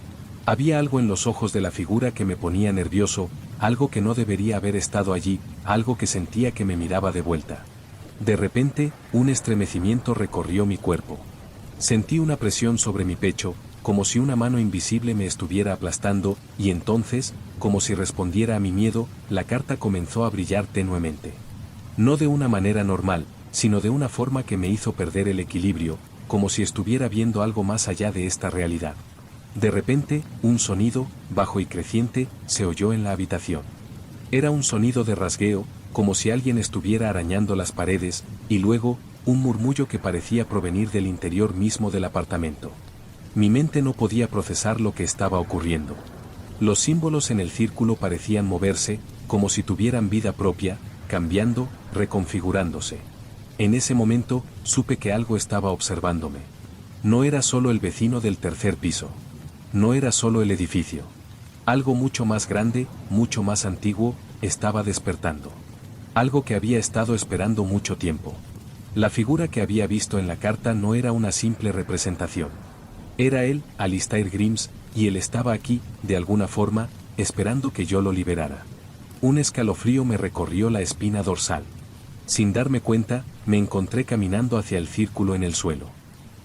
Había algo en los ojos de la figura que me ponía nervioso, algo que no debería haber estado allí, algo que sentía que me miraba de vuelta. De repente, un estremecimiento recorrió mi cuerpo. Sentí una presión sobre mi pecho, como si una mano invisible me estuviera aplastando, y entonces, como si respondiera a mi miedo, la carta comenzó a brillar tenuemente. No de una manera normal, sino de una forma que me hizo perder el equilibrio, como si estuviera viendo algo más allá de esta realidad. De repente, un sonido, bajo y creciente, se oyó en la habitación. Era un sonido de rasgueo, como si alguien estuviera arañando las paredes, y luego, un murmullo que parecía provenir del interior mismo del apartamento. Mi mente no podía procesar lo que estaba ocurriendo. Los símbolos en el círculo parecían moverse, como si tuvieran vida propia, cambiando, reconfigurándose. En ese momento, supe que algo estaba observándome. No era solo el vecino del tercer piso. No era solo el edificio. Algo mucho más grande, mucho más antiguo, estaba despertando. Algo que había estado esperando mucho tiempo. La figura que había visto en la carta no era una simple representación. Era él, Alistair Grimes, y él estaba aquí, de alguna forma, esperando que yo lo liberara. Un escalofrío me recorrió la espina dorsal. Sin darme cuenta, me encontré caminando hacia el círculo en el suelo.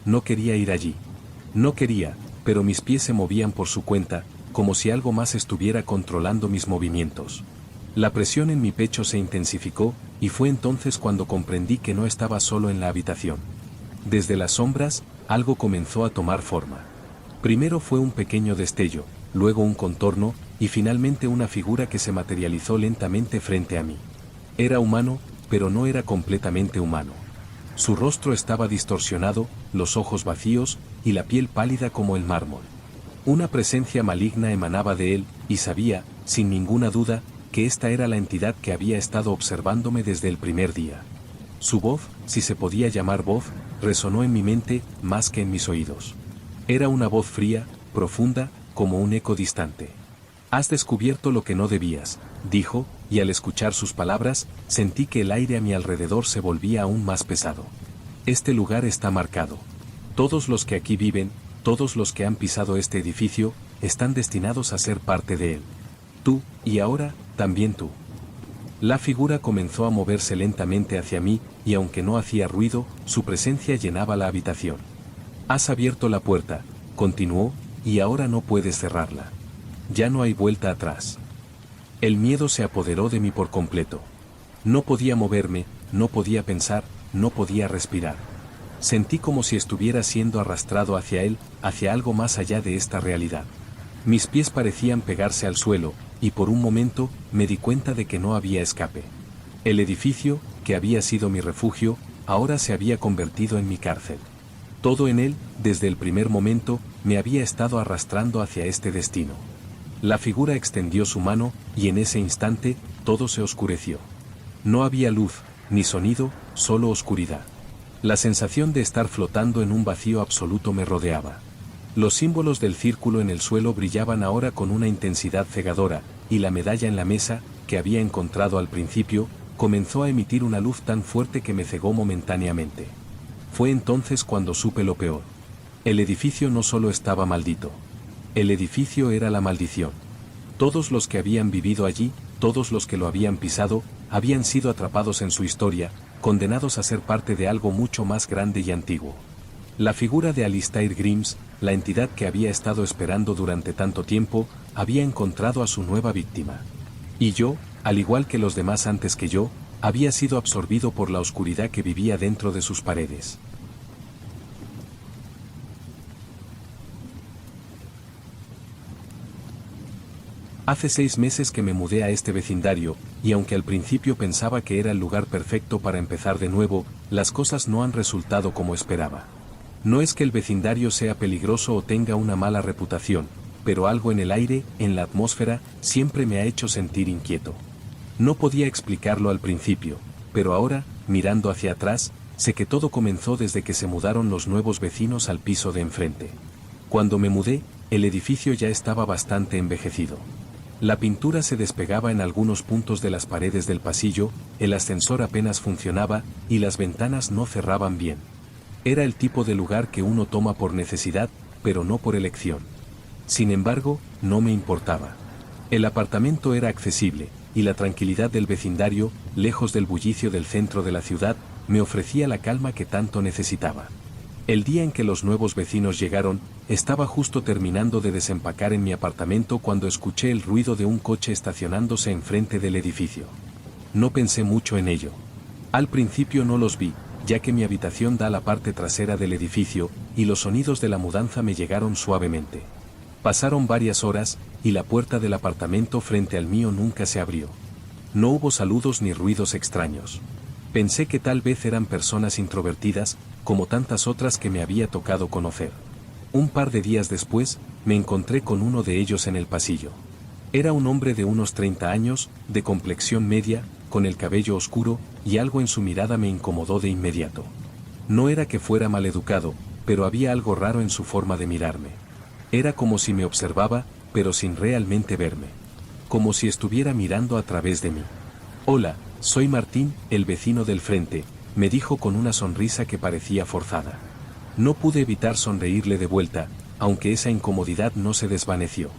No quería ir allí. No quería, pero mis pies se movían por su cuenta, como si algo más estuviera controlando mis movimientos. La presión en mi pecho se intensificó, y fue entonces cuando comprendí que no estaba solo en la habitación. Desde las sombras, algo comenzó a tomar forma. Primero fue un pequeño destello, luego un contorno, y finalmente una figura que se materializó lentamente frente a mí. Era humano, pero no era completamente humano. Su rostro estaba distorsionado, los ojos vacíos, y la piel pálida como el mármol. Una presencia maligna emanaba de él, y sabía, sin ninguna duda, que esta era la entidad que había estado observándome desde el primer día. Su voz, si se podía llamar voz, resonó en mi mente más que en mis oídos. Era una voz fría, profunda, como un eco distante. «Has descubierto lo que no debías», dijo, y al escuchar sus palabras, sentí que el aire a mi alrededor se volvía aún más pesado. «Este lugar está marcado. Todos los que aquí viven, todos los que han pisado este edificio, están destinados a ser parte de él. Tú, y ahora, también tú». La figura comenzó a moverse lentamente hacia mí, y aunque no hacía ruido, su presencia llenaba la habitación. «Has abierto la puerta», continuó, «y ahora no puedes cerrarla. Ya no hay vuelta atrás». El miedo se apoderó de mí por completo. No podía moverme, no podía pensar, no podía respirar. Sentí como si estuviera siendo arrastrado hacia él, hacia algo más allá de esta realidad. Mis pies parecían pegarse al suelo, y por un momento, me di cuenta de que no había escape. El edificio, que había sido mi refugio, ahora se había convertido en mi cárcel. Todo en él, desde el primer momento, me había estado arrastrando hacia este destino. La figura extendió su mano, y en ese instante, todo se oscureció. No había luz, ni sonido, solo oscuridad. La sensación de estar flotando en un vacío absoluto me rodeaba. Los símbolos del círculo en el suelo brillaban ahora con una intensidad cegadora, y la medalla en la mesa, que había encontrado al principio, comenzó a emitir una luz tan fuerte que me cegó momentáneamente. Fue entonces cuando supe lo peor. El edificio no solo estaba maldito. El edificio era la maldición. Todos los que habían vivido allí, todos los que lo habían pisado, habían sido atrapados en su historia, condenados a ser parte de algo mucho más grande y antiguo. La figura de Alistair Grimes, la entidad que había estado esperando durante tanto tiempo, había encontrado a su nueva víctima. Y yo, al igual que los demás antes que yo, había sido absorbido por la oscuridad que vivía dentro de sus paredes. Hace 6 meses que me mudé a este vecindario, y aunque al principio pensaba que era el lugar perfecto para empezar de nuevo, las cosas no han resultado como esperaba. No es que el vecindario sea peligroso o tenga una mala reputación, pero algo en el aire, en la atmósfera, siempre me ha hecho sentir inquieto. No podía explicarlo al principio, pero ahora, mirando hacia atrás, sé que todo comenzó desde que se mudaron los nuevos vecinos al piso de enfrente. Cuando me mudé, el edificio ya estaba bastante envejecido. La pintura se despegaba en algunos puntos de las paredes del pasillo, el ascensor apenas funcionaba, y las ventanas no cerraban bien. Era el tipo de lugar que uno toma por necesidad, pero no por elección. Sin embargo, no me importaba. El apartamento era accesible, y la tranquilidad del vecindario, lejos del bullicio del centro de la ciudad, me ofrecía la calma que tanto necesitaba. El día en que los nuevos vecinos llegaron, estaba justo terminando de desempacar en mi apartamento cuando escuché el ruido de un coche estacionándose enfrente del edificio. No pensé mucho en ello. Al principio no los vi, ya que mi habitación da a la parte trasera del edificio, y los sonidos de la mudanza me llegaron suavemente. Pasaron varias horas, y la puerta del apartamento frente al mío nunca se abrió. No hubo saludos ni ruidos extraños. Pensé que tal vez eran personas introvertidas, como tantas otras que me había tocado conocer. Un par de días después, me encontré con uno de ellos en el pasillo. Era un hombre de unos 30 años, de complexión media, con el cabello oscuro, y algo en su mirada me incomodó de inmediato. No era que fuera maleducado, pero había algo raro en su forma de mirarme. Era como si me observaba, pero sin realmente verme. Como si estuviera mirando a través de mí. «Hola, soy Martín, el vecino del frente», me dijo con una sonrisa que parecía forzada. No pude evitar sonreírle de vuelta, aunque esa incomodidad no se desvaneció.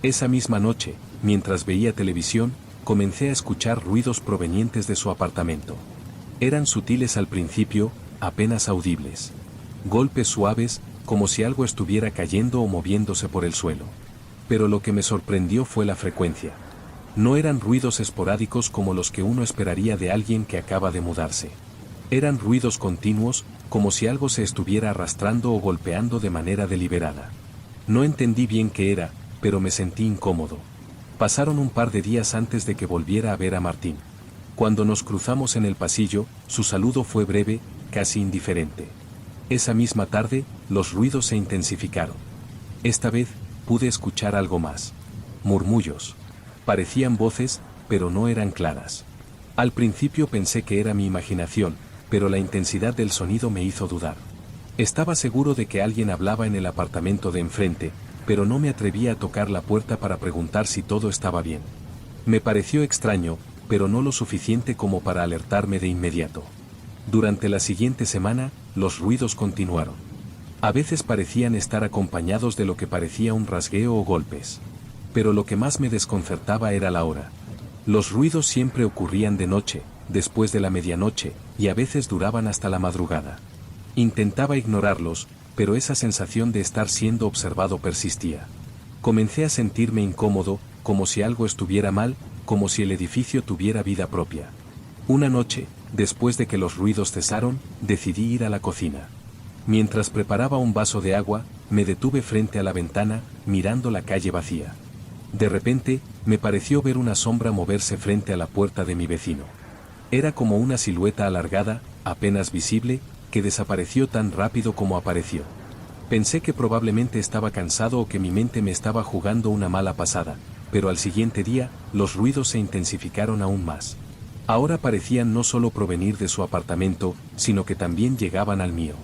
Esa misma noche, mientras veía televisión, comencé a escuchar ruidos provenientes de su apartamento. Eran sutiles al principio, apenas audibles. Golpes suaves, como si algo estuviera cayendo o moviéndose por el suelo. Pero lo que me sorprendió fue la frecuencia. No eran ruidos esporádicos como los que uno esperaría de alguien que acaba de mudarse. Eran ruidos continuos, como si algo se estuviera arrastrando o golpeando de manera deliberada. No entendí bien qué era, pero me sentí incómodo. Pasaron un par de días antes de que volviera a ver a Martín. Cuando nos cruzamos en el pasillo, su saludo fue breve, casi indiferente. Esa misma tarde, los ruidos se intensificaron. Esta vez, pude escuchar algo más. Murmullos. Parecían voces, pero no eran claras. Al principio pensé que era mi imaginación, pero la intensidad del sonido me hizo dudar. Estaba seguro de que alguien hablaba en el apartamento de enfrente, pero no me atrevía a tocar la puerta para preguntar si todo estaba bien. Me pareció extraño, pero no lo suficiente como para alertarme de inmediato. Durante la siguiente semana, los ruidos continuaron. A veces parecían estar acompañados de lo que parecía un rasgueo o golpes. Pero lo que más me desconcertaba era la hora. Los ruidos siempre ocurrían de noche, después de la medianoche, y a veces duraban hasta la madrugada. Intentaba ignorarlos, pero esa sensación de estar siendo observado persistía. Comencé a sentirme incómodo, como si algo estuviera mal, como si el edificio tuviera vida propia. Una noche, después de que los ruidos cesaron, decidí ir a la cocina. Mientras preparaba un vaso de agua, me detuve frente a la ventana, mirando la calle vacía. De repente, me pareció ver una sombra moverse frente a la puerta de mi vecino. Era como una silueta alargada, apenas visible, que desapareció tan rápido como apareció. Pensé que probablemente estaba cansado o que mi mente me estaba jugando una mala pasada, pero al siguiente día, los ruidos se intensificaron aún más. Ahora parecían no solo provenir de su apartamento, sino que también llegaban al mío.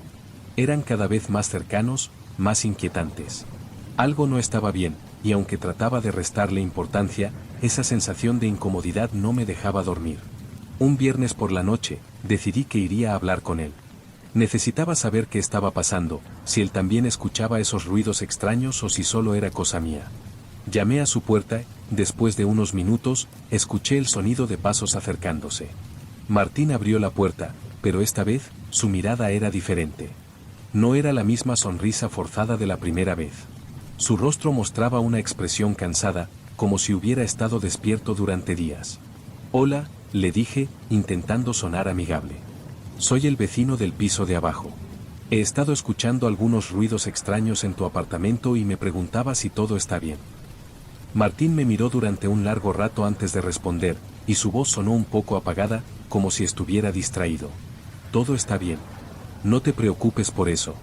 Eran cada vez más cercanos, más inquietantes. Algo no estaba bien, y aunque trataba de restarle importancia, esa sensación de incomodidad no me dejaba dormir. Un viernes por la noche, decidí que iría a hablar con él. Necesitaba saber qué estaba pasando, si él también escuchaba esos ruidos extraños o si solo era cosa mía. Llamé a su puerta, después de unos minutos, escuché el sonido de pasos acercándose. Martín abrió la puerta, pero esta vez, su mirada era diferente. No era la misma sonrisa forzada de la primera vez. Su rostro mostraba una expresión cansada, como si hubiera estado despierto durante días. «Hola», le dije, intentando sonar amigable. «Soy el vecino del piso de abajo. He estado escuchando algunos ruidos extraños en tu apartamento y me preguntaba si todo está bien». Martín me miró durante un largo rato antes de responder, y su voz sonó un poco apagada, como si estuviera distraído. «Todo está bien. No te preocupes por eso».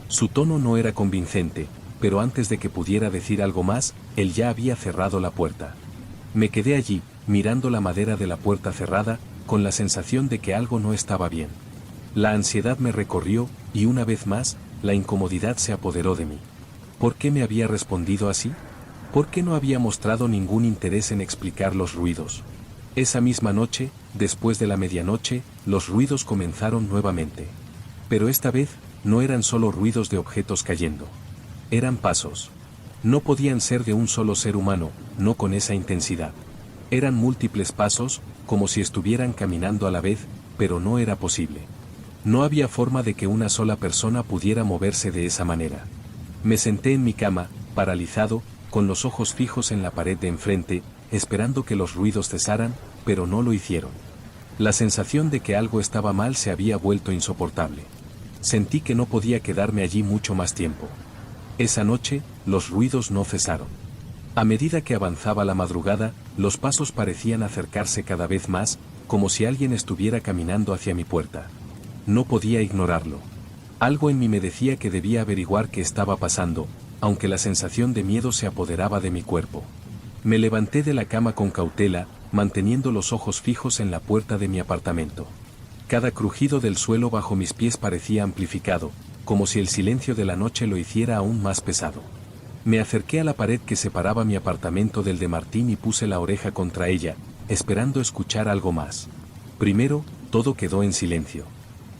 Su tono no era convincente, pero antes de que pudiera decir algo más, él ya había cerrado la puerta. Me quedé allí, mirando la madera de la puerta cerrada, con la sensación de que algo no estaba bien. La ansiedad me recorrió, y una vez más, la incomodidad se apoderó de mí. ¿Por qué me había respondido así? ¿Por qué no había mostrado ningún interés en explicar los ruidos? Esa misma noche, después de la medianoche, los ruidos comenzaron nuevamente. Pero esta vez, no eran solo ruidos de objetos cayendo. Eran pasos. No podían ser de un solo ser humano, no con esa intensidad. Eran múltiples pasos, como si estuvieran caminando a la vez, pero no era posible. No había forma de que una sola persona pudiera moverse de esa manera. Me senté en mi cama, paralizado, con los ojos fijos en la pared de enfrente, esperando que los ruidos cesaran, pero no lo hicieron. La sensación de que algo estaba mal se había vuelto insoportable. Sentí que no podía quedarme allí mucho más tiempo. Esa noche, los ruidos no cesaron. A medida que avanzaba la madrugada, los pasos parecían acercarse cada vez más, como si alguien estuviera caminando hacia mi puerta. No podía ignorarlo. Algo en mí me decía que debía averiguar qué estaba pasando, aunque la sensación de miedo se apoderaba de mi cuerpo. Me levanté de la cama con cautela, manteniendo los ojos fijos en la puerta de mi apartamento. Cada crujido del suelo bajo mis pies parecía amplificado, como si el silencio de la noche lo hiciera aún más pesado. Me acerqué a la pared que separaba mi apartamento del de Martín y puse la oreja contra ella, esperando escuchar algo más. Primero, todo quedó en silencio.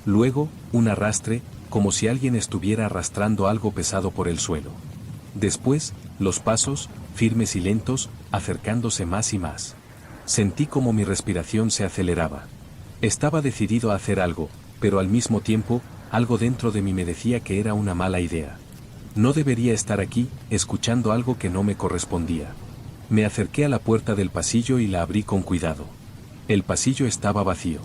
Luego, un arrastre, como si alguien estuviera arrastrando algo pesado por el suelo. Después, los pasos, firmes y lentos, acercándose más y más. Sentí como mi respiración se aceleraba. Estaba decidido a hacer algo, pero al mismo tiempo, algo dentro de mí me decía que era una mala idea. No debería estar aquí, escuchando algo que no me correspondía. Me acerqué a la puerta del pasillo y la abrí con cuidado. El pasillo estaba vacío.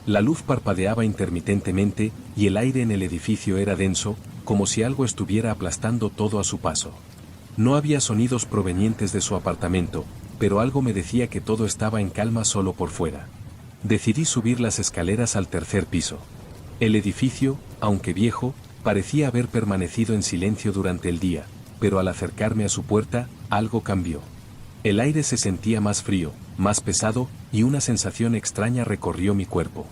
La luz parpadeaba intermitentemente, y el aire en el edificio era denso, como si algo estuviera aplastando todo a su paso. No había sonidos provenientes de su apartamento, pero algo me decía que todo estaba en calma solo por fuera. Decidí subir las escaleras al tercer piso. El edificio, aunque viejo, parecía haber permanecido en silencio durante el día, pero al acercarme a su puerta, algo cambió. El aire se sentía más frío, más pesado, y una sensación extraña recorrió mi cuerpo.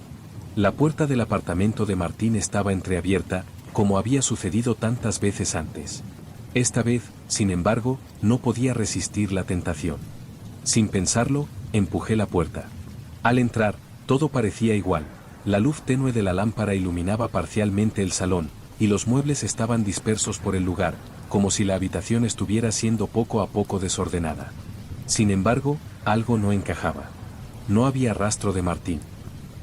La puerta del apartamento de Martín estaba entreabierta, como había sucedido tantas veces antes. Esta vez, sin embargo, no podía resistir la tentación. Sin pensarlo, empujé la puerta. Al entrar, todo parecía igual. La luz tenue de la lámpara iluminaba parcialmente el salón, y los muebles estaban dispersos por el lugar, como si la habitación estuviera siendo poco a poco desordenada. Sin embargo, algo no encajaba. No había rastro de Martín.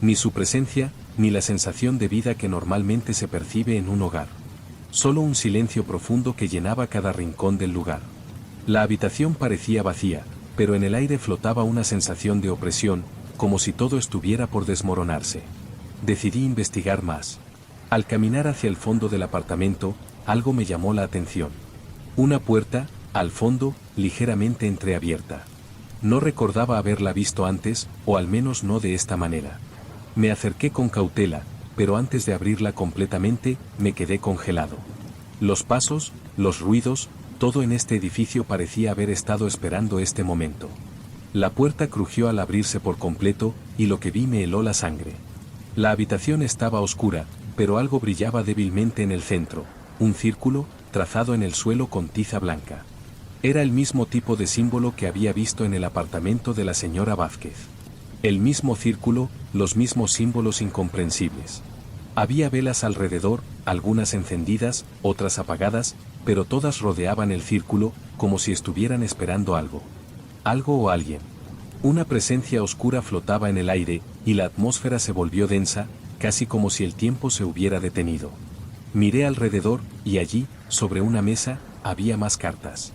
Ni su presencia, ni la sensación de vida que normalmente se percibe en un hogar. Solo un silencio profundo que llenaba cada rincón del lugar. La habitación parecía vacía, pero en el aire flotaba una sensación de opresión, como si todo estuviera por desmoronarse. Decidí investigar más. Al caminar hacia el fondo del apartamento, algo me llamó la atención. Una puerta, al fondo, ligeramente entreabierta. No recordaba haberla visto antes, o al menos no de esta manera. Me acerqué con cautela, pero antes de abrirla completamente, me quedé congelado. Los pasos, los ruidos, todo en este edificio parecía haber estado esperando este momento. La puerta crujió al abrirse por completo, y lo que vi me heló la sangre. La habitación estaba oscura, pero algo brillaba débilmente en el centro, un círculo, trazado en el suelo con tiza blanca. Era el mismo tipo de símbolo que había visto en el apartamento de la señora Vázquez. El mismo círculo, los mismos símbolos incomprensibles. Había velas alrededor, algunas encendidas, otras apagadas, pero todas rodeaban el círculo, como si estuvieran esperando algo. Algo o alguien. Una presencia oscura flotaba en el aire, y la atmósfera se volvió densa, casi como si el tiempo se hubiera detenido. Miré alrededor, y allí, sobre una mesa, había más cartas.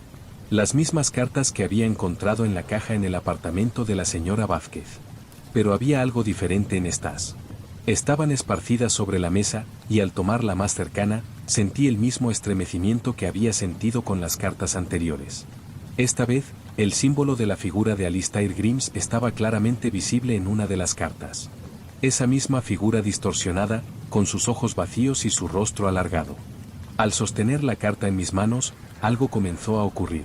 Las mismas cartas que había encontrado en la caja en el apartamento de la señora Vázquez. Pero había algo diferente en estas. Estaban esparcidas sobre la mesa, y al tomar la más cercana, sentí el mismo estremecimiento que había sentido con las cartas anteriores. Esta vez, el símbolo de la figura de Alistair Grimes estaba claramente visible en una de las cartas. Esa misma figura distorsionada, con sus ojos vacíos y su rostro alargado. Al sostener la carta en mis manos, algo comenzó a ocurrir.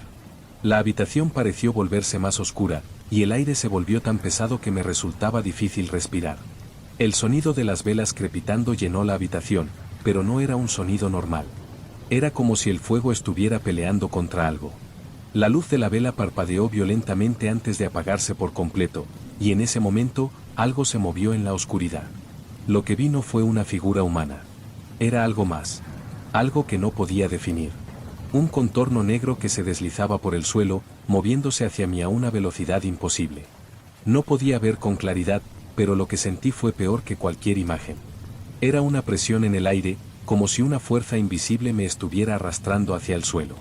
La habitación pareció volverse más oscura, y el aire se volvió tan pesado que me resultaba difícil respirar. El sonido de las velas crepitando llenó la habitación, pero no era un sonido normal. Era como si el fuego estuviera peleando contra algo. La luz de la vela parpadeó violentamente antes de apagarse por completo, y en ese momento, algo se movió en la oscuridad. Lo que vi no fue una figura humana. Era algo más. Algo que no podía definir. Un contorno negro que se deslizaba por el suelo, moviéndose hacia mí a una velocidad imposible. No podía ver con claridad, pero lo que sentí fue peor que cualquier imagen. Era una presión en el aire, como si una fuerza invisible me estuviera arrastrando hacia el suelo.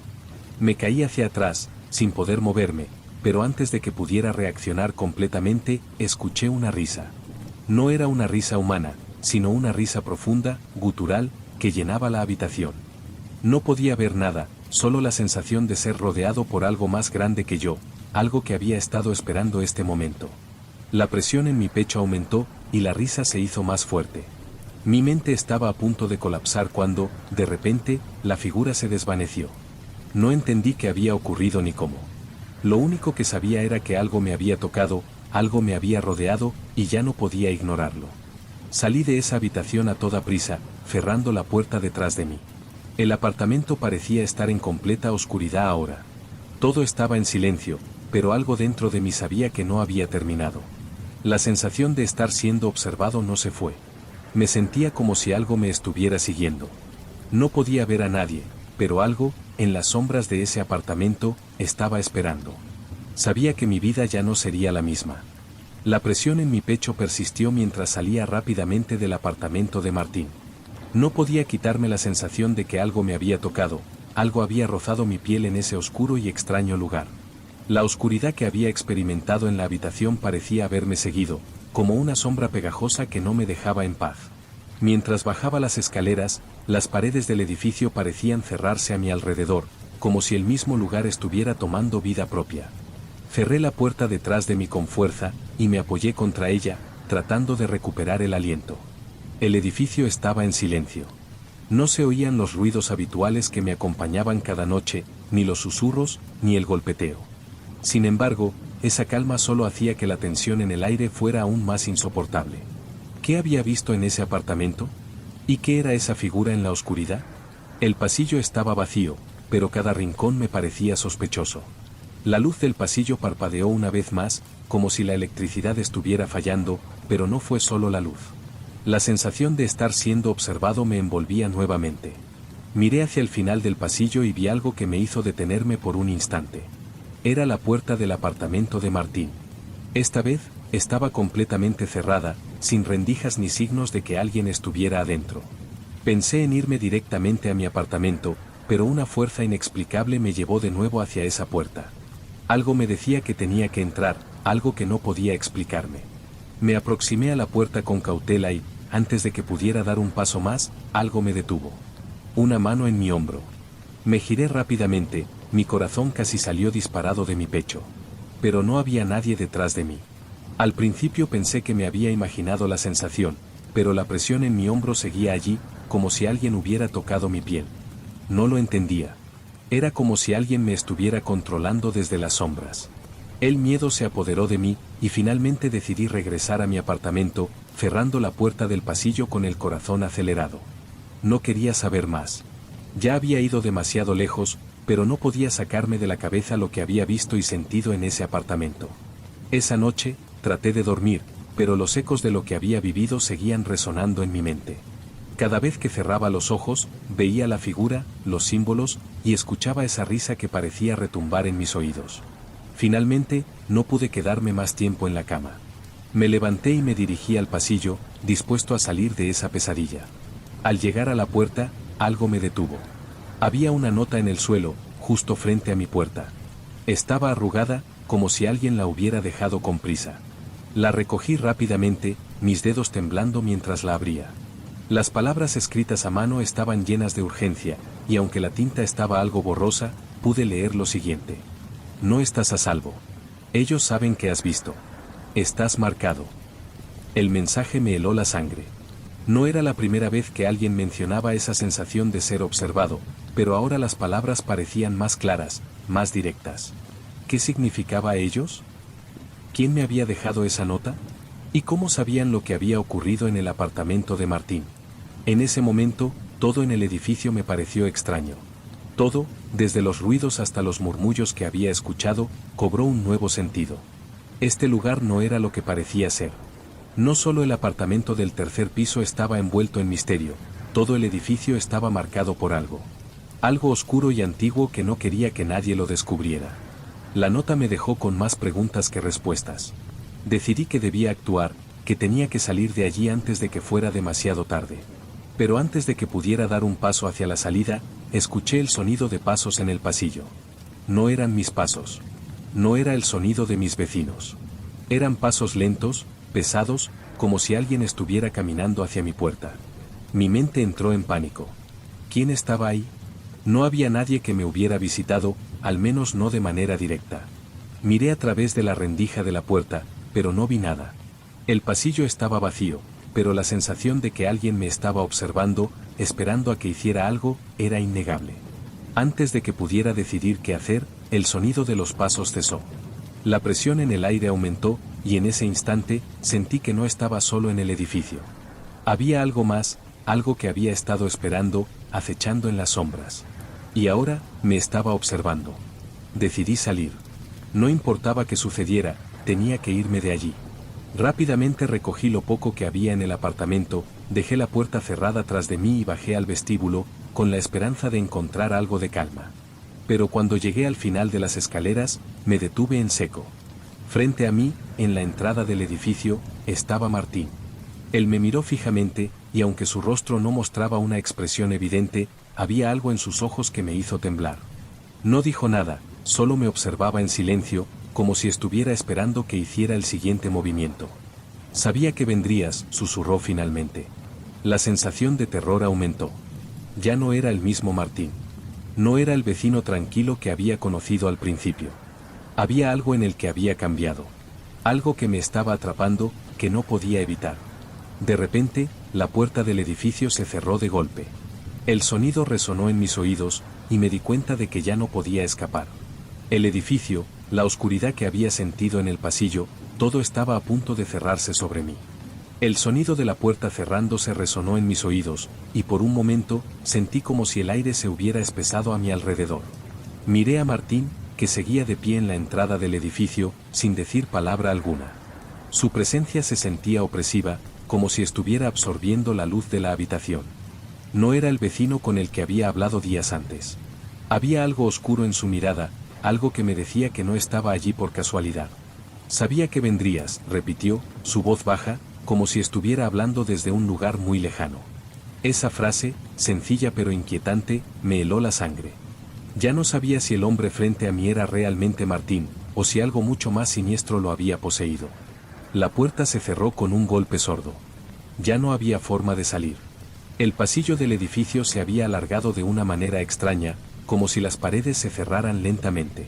Me caí hacia atrás, sin poder moverme, pero antes de que pudiera reaccionar completamente, escuché una risa. No era una risa humana, sino una risa profunda, gutural, que llenaba la habitación. No podía ver nada, solo la sensación de ser rodeado por algo más grande que yo, algo que había estado esperando este momento. La presión en mi pecho aumentó, y la risa se hizo más fuerte. Mi mente estaba a punto de colapsar cuando, de repente, la figura se desvaneció. No entendí qué había ocurrido ni cómo. Lo único que sabía era que algo me había tocado, algo me había rodeado, y ya no podía ignorarlo. Salí de esa habitación a toda prisa, cerrando la puerta detrás de mí. El apartamento parecía estar en completa oscuridad ahora. Todo estaba en silencio, pero algo dentro de mí sabía que no había terminado. La sensación de estar siendo observado no se fue. Me sentía como si algo me estuviera siguiendo. No podía ver a nadie, pero algo, en las sombras de ese apartamento, estaba esperando. Sabía que mi vida ya no sería la misma. La presión en mi pecho persistió mientras salía rápidamente del apartamento de Martín. No podía quitarme la sensación de que algo me había tocado, algo había rozado mi piel en ese oscuro y extraño lugar. La oscuridad que había experimentado en la habitación parecía haberme seguido, como una sombra pegajosa que no me dejaba en paz. Mientras bajaba las escaleras, las paredes del edificio parecían cerrarse a mi alrededor, como si el mismo lugar estuviera tomando vida propia. Cerré la puerta detrás de mí con fuerza, y me apoyé contra ella, tratando de recuperar el aliento. El edificio estaba en silencio. No se oían los ruidos habituales que me acompañaban cada noche, ni los susurros, ni el golpeteo. Sin embargo, esa calma solo hacía que la tensión en el aire fuera aún más insoportable. ¿Qué había visto en ese apartamento? ¿Y qué era esa figura en la oscuridad? El pasillo estaba vacío, pero cada rincón me parecía sospechoso. La luz del pasillo parpadeó una vez más, como si la electricidad estuviera fallando, pero no fue solo la luz. La sensación de estar siendo observado me envolvía nuevamente. Miré hacia el final del pasillo y vi algo que me hizo detenerme por un instante. Era la puerta del apartamento de Martín. Esta vez, estaba completamente cerrada, sin rendijas ni signos de que alguien estuviera adentro. Pensé en irme directamente a mi apartamento, pero una fuerza inexplicable me llevó de nuevo hacia esa puerta. Algo me decía que tenía que entrar, algo que no podía explicarme. Me aproximé a la puerta con cautela y, antes de que pudiera dar un paso más, algo me detuvo. Una mano en mi hombro. Me giré rápidamente, mi corazón casi salió disparado de mi pecho. Pero no había nadie detrás de mí. Al principio pensé que me había imaginado la sensación, pero la presión en mi hombro seguía allí, como si alguien hubiera tocado mi piel. No lo entendía. Era como si alguien me estuviera controlando desde las sombras. El miedo se apoderó de mí, y finalmente decidí regresar a mi apartamento, cerrando la puerta del pasillo con el corazón acelerado. No quería saber más. Ya había ido demasiado lejos, pero no podía sacarme de la cabeza lo que había visto y sentido en ese apartamento. Esa noche, traté de dormir, pero los ecos de lo que había vivido seguían resonando en mi mente. Cada vez que cerraba los ojos, veía la figura, los símbolos, y escuchaba esa risa que parecía retumbar en mis oídos. Finalmente, no pude quedarme más tiempo en la cama. Me levanté y me dirigí al pasillo, dispuesto a salir de esa pesadilla. Al llegar a la puerta, algo me detuvo. Había una nota en el suelo, justo frente a mi puerta. Estaba arrugada, como si alguien la hubiera dejado con prisa. La recogí rápidamente, mis dedos temblando mientras la abría. Las palabras escritas a mano estaban llenas de urgencia, y aunque la tinta estaba algo borrosa, pude leer lo siguiente. No estás a salvo. Ellos saben que has visto. Estás marcado. El mensaje me heló la sangre. No era la primera vez que alguien mencionaba esa sensación de ser observado, pero ahora las palabras parecían más claras, más directas. ¿Qué significaba ellos? ¿Quién me había dejado esa nota? ¿Y cómo sabían lo que había ocurrido en el apartamento de Martín? En ese momento, todo en el edificio me pareció extraño. Todo, desde los ruidos hasta los murmullos que había escuchado, cobró un nuevo sentido. Este lugar no era lo que parecía ser. No solo el apartamento del tercer piso estaba envuelto en misterio, todo el edificio estaba marcado por algo. Algo oscuro y antiguo que no quería que nadie lo descubriera. La nota me dejó con más preguntas que respuestas. Decidí que debía actuar, que tenía que salir de allí antes de que fuera demasiado tarde. Pero antes de que pudiera dar un paso hacia la salida, escuché el sonido de pasos en el pasillo. No eran mis pasos. No era el sonido de mis vecinos. Eran pasos lentos, pesados, como si alguien estuviera caminando hacia mi puerta. Mi mente entró en pánico. ¿Quién estaba ahí? No había nadie que me hubiera visitado, al menos no de manera directa. Miré a través de la rendija de la puerta, pero no vi nada. El pasillo estaba vacío, pero la sensación de que alguien me estaba observando, esperando a que hiciera algo, era innegable. Antes de que pudiera decidir qué hacer, el sonido de los pasos cesó. La presión en el aire aumentó, y en ese instante, sentí que no estaba solo en el edificio. Había algo más, algo que había estado esperando, acechando en las sombras. Y ahora, me estaba observando. Decidí salir. No importaba qué sucediera, tenía que irme de allí. Rápidamente recogí lo poco que había en el apartamento, dejé la puerta cerrada tras de mí y bajé al vestíbulo, con la esperanza de encontrar algo de calma. Pero cuando llegué al final de las escaleras, me detuve en seco. Frente a mí, en la entrada del edificio, estaba Martín. Él me miró fijamente, y aunque su rostro no mostraba una expresión evidente, había algo en sus ojos que me hizo temblar. No dijo nada, solo me observaba en silencio, como si estuviera esperando que hiciera el siguiente movimiento. Sabía que vendrías, susurró finalmente. La sensación de terror aumentó. Ya no era el mismo Martín. No era el vecino tranquilo que había conocido al principio. Había algo en el que había cambiado. Algo que me estaba atrapando, que no podía evitar. De repente, la puerta del edificio se cerró de golpe. El sonido resonó en mis oídos, y me di cuenta de que ya no podía escapar. El edificio, la oscuridad que había sentido en el pasillo, todo estaba a punto de cerrarse sobre mí. El sonido de la puerta cerrándose resonó en mis oídos, y por un momento, sentí como si el aire se hubiera espesado a mi alrededor. Miré a Martín, que seguía de pie en la entrada del edificio, sin decir palabra alguna. Su presencia se sentía opresiva, como si estuviera absorbiendo la luz de la habitación. No era el vecino con el que había hablado días antes. Había algo oscuro en su mirada, algo que me decía que no estaba allí por casualidad. Sabía que vendrías, repitió, su voz baja, como si estuviera hablando desde un lugar muy lejano. Esa frase, sencilla pero inquietante, me heló la sangre. Ya no sabía si el hombre frente a mí era realmente Martín, o si algo mucho más siniestro lo había poseído. La puerta se cerró con un golpe sordo. Ya no había forma de salir. El pasillo del edificio se había alargado de una manera extraña, como si las paredes se cerraran lentamente.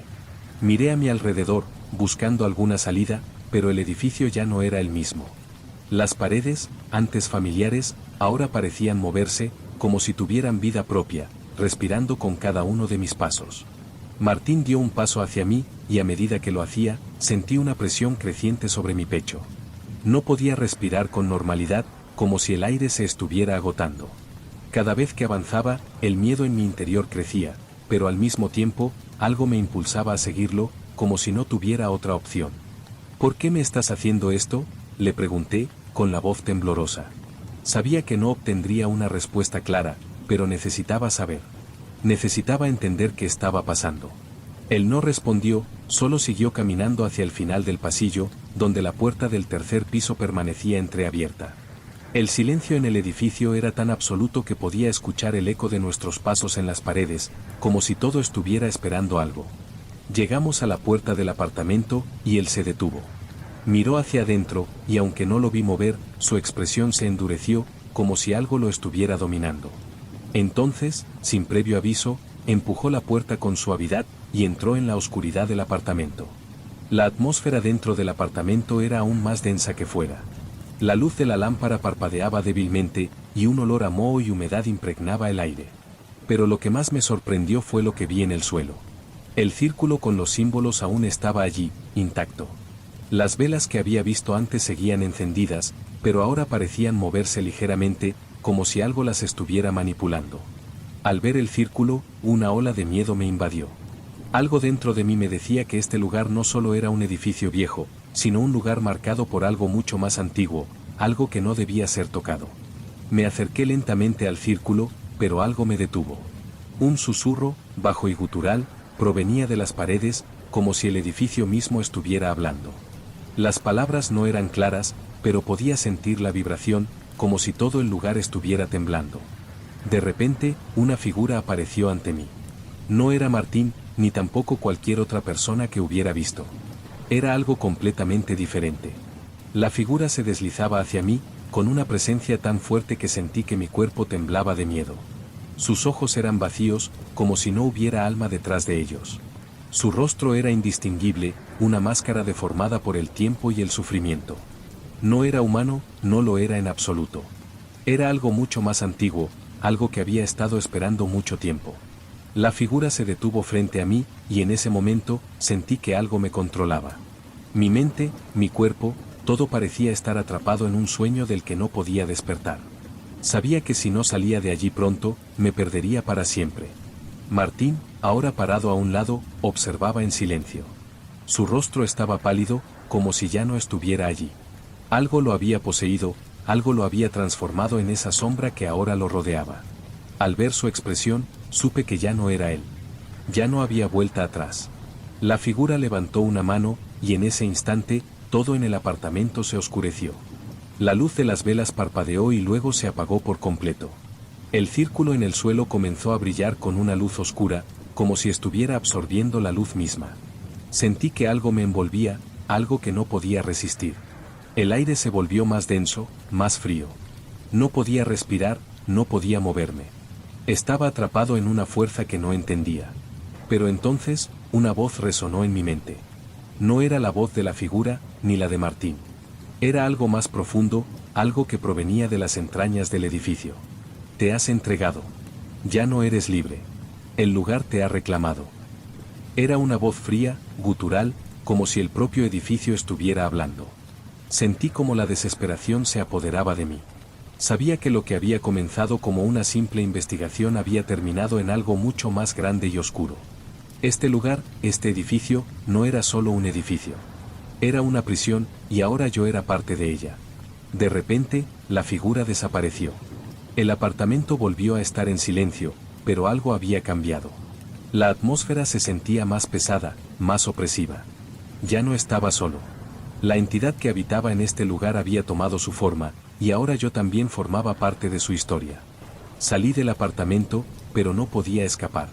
Miré a mi alrededor, buscando alguna salida, pero el edificio ya no era el mismo. Las paredes, antes familiares, ahora parecían moverse, como si tuvieran vida propia, respirando con cada uno de mis pasos. Martín dio un paso hacia mí, y a medida que lo hacía, sentí una presión creciente sobre mi pecho. No podía respirar con normalidad, como si el aire se estuviera agotando. Cada vez que avanzaba, el miedo en mi interior crecía, pero al mismo tiempo, algo me impulsaba a seguirlo, como si no tuviera otra opción. ¿Por qué me estás haciendo esto?, le pregunté, con la voz temblorosa. Sabía que no obtendría una respuesta clara, pero necesitaba saber. Necesitaba entender qué estaba pasando. Él no respondió, solo siguió caminando hacia el final del pasillo, donde la puerta del tercer piso permanecía entreabierta. El silencio en el edificio era tan absoluto que podía escuchar el eco de nuestros pasos en las paredes, como si todo estuviera esperando algo. Llegamos a la puerta del apartamento, y él se detuvo. Miró hacia adentro, y aunque no lo vi mover, su expresión se endureció, como si algo lo estuviera dominando. Entonces, sin previo aviso, empujó la puerta con suavidad, y entró en la oscuridad del apartamento. La atmósfera dentro del apartamento era aún más densa que fuera. La luz de la lámpara parpadeaba débilmente, y un olor a moho y humedad impregnaba el aire. Pero lo que más me sorprendió fue lo que vi en el suelo. El círculo con los símbolos aún estaba allí, intacto. Las velas que había visto antes seguían encendidas, pero ahora parecían moverse ligeramente, como si algo las estuviera manipulando. Al ver el círculo, una ola de miedo me invadió. Algo dentro de mí me decía que este lugar no solo era un edificio viejo, sino un lugar marcado por algo mucho más antiguo, algo que no debía ser tocado. Me acerqué lentamente al círculo, pero algo me detuvo. Un susurro, bajo y gutural, provenía de las paredes, como si el edificio mismo estuviera hablando. Las palabras no eran claras, pero podía sentir la vibración, como si todo el lugar estuviera temblando. De repente, una figura apareció ante mí. No era Martín, ni tampoco cualquier otra persona que hubiera visto. Era algo completamente diferente. La figura se deslizaba hacia mí, con una presencia tan fuerte que sentí que mi cuerpo temblaba de miedo. Sus ojos eran vacíos, como si no hubiera alma detrás de ellos. Su rostro era indistinguible, una máscara deformada por el tiempo y el sufrimiento. No era humano, no lo era en absoluto. Era algo mucho más antiguo, algo que había estado esperando mucho tiempo. La figura se detuvo frente a mí, y en ese momento, sentí que algo me controlaba. Mi mente, mi cuerpo, todo parecía estar atrapado en un sueño del que no podía despertar. Sabía que si no salía de allí pronto, me perdería para siempre. Martín, ahora parado a un lado, observaba en silencio. Su rostro estaba pálido, como si ya no estuviera allí. Algo lo había poseído, algo lo había transformado en esa sombra que ahora lo rodeaba. Al ver su expresión, supe que ya no era él. Ya no había vuelta atrás. La figura levantó una mano, y en ese instante, todo en el apartamento se oscureció. La luz de las velas parpadeó y luego se apagó por completo. El círculo en el suelo comenzó a brillar con una luz oscura, como si estuviera absorbiendo la luz misma. Sentí que algo me envolvía, algo que no podía resistir. El aire se volvió más denso, más frío. No podía respirar, no podía moverme. Estaba atrapado en una fuerza que no entendía. Pero entonces, una voz resonó en mi mente. No era la voz de la figura, ni la de Martín. Era algo más profundo, algo que provenía de las entrañas del edificio. Te has entregado. Ya no eres libre. El lugar te ha reclamado. Era una voz fría, gutural, como si el propio edificio estuviera hablando. Sentí como la desesperación se apoderaba de mí. Sabía que lo que había comenzado como una simple investigación había terminado en algo mucho más grande y oscuro. Este lugar, este edificio, no era solo un edificio. Era una prisión, y ahora yo era parte de ella. De repente, la figura desapareció. El apartamento volvió a estar en silencio, pero algo había cambiado. La atmósfera se sentía más pesada, más opresiva. Ya no estaba solo. La entidad que habitaba en este lugar había tomado su forma, y ahora yo también formaba parte de su historia. Salí del apartamento, pero no podía escapar.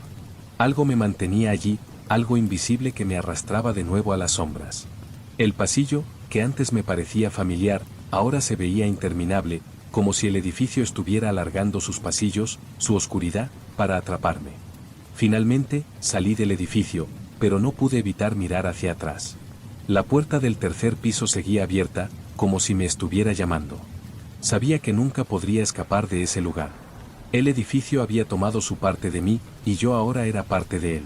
Algo me mantenía allí, algo invisible que me arrastraba de nuevo a las sombras. El pasillo, que antes me parecía familiar, ahora se veía interminable, como si el edificio estuviera alargando sus pasillos, su oscuridad, para atraparme. Finalmente, salí del edificio, pero no pude evitar mirar hacia atrás. La puerta del tercer piso seguía abierta, como si me estuviera llamando. Sabía que nunca podría escapar de ese lugar. El edificio había tomado su parte de mí, y yo ahora era parte de él.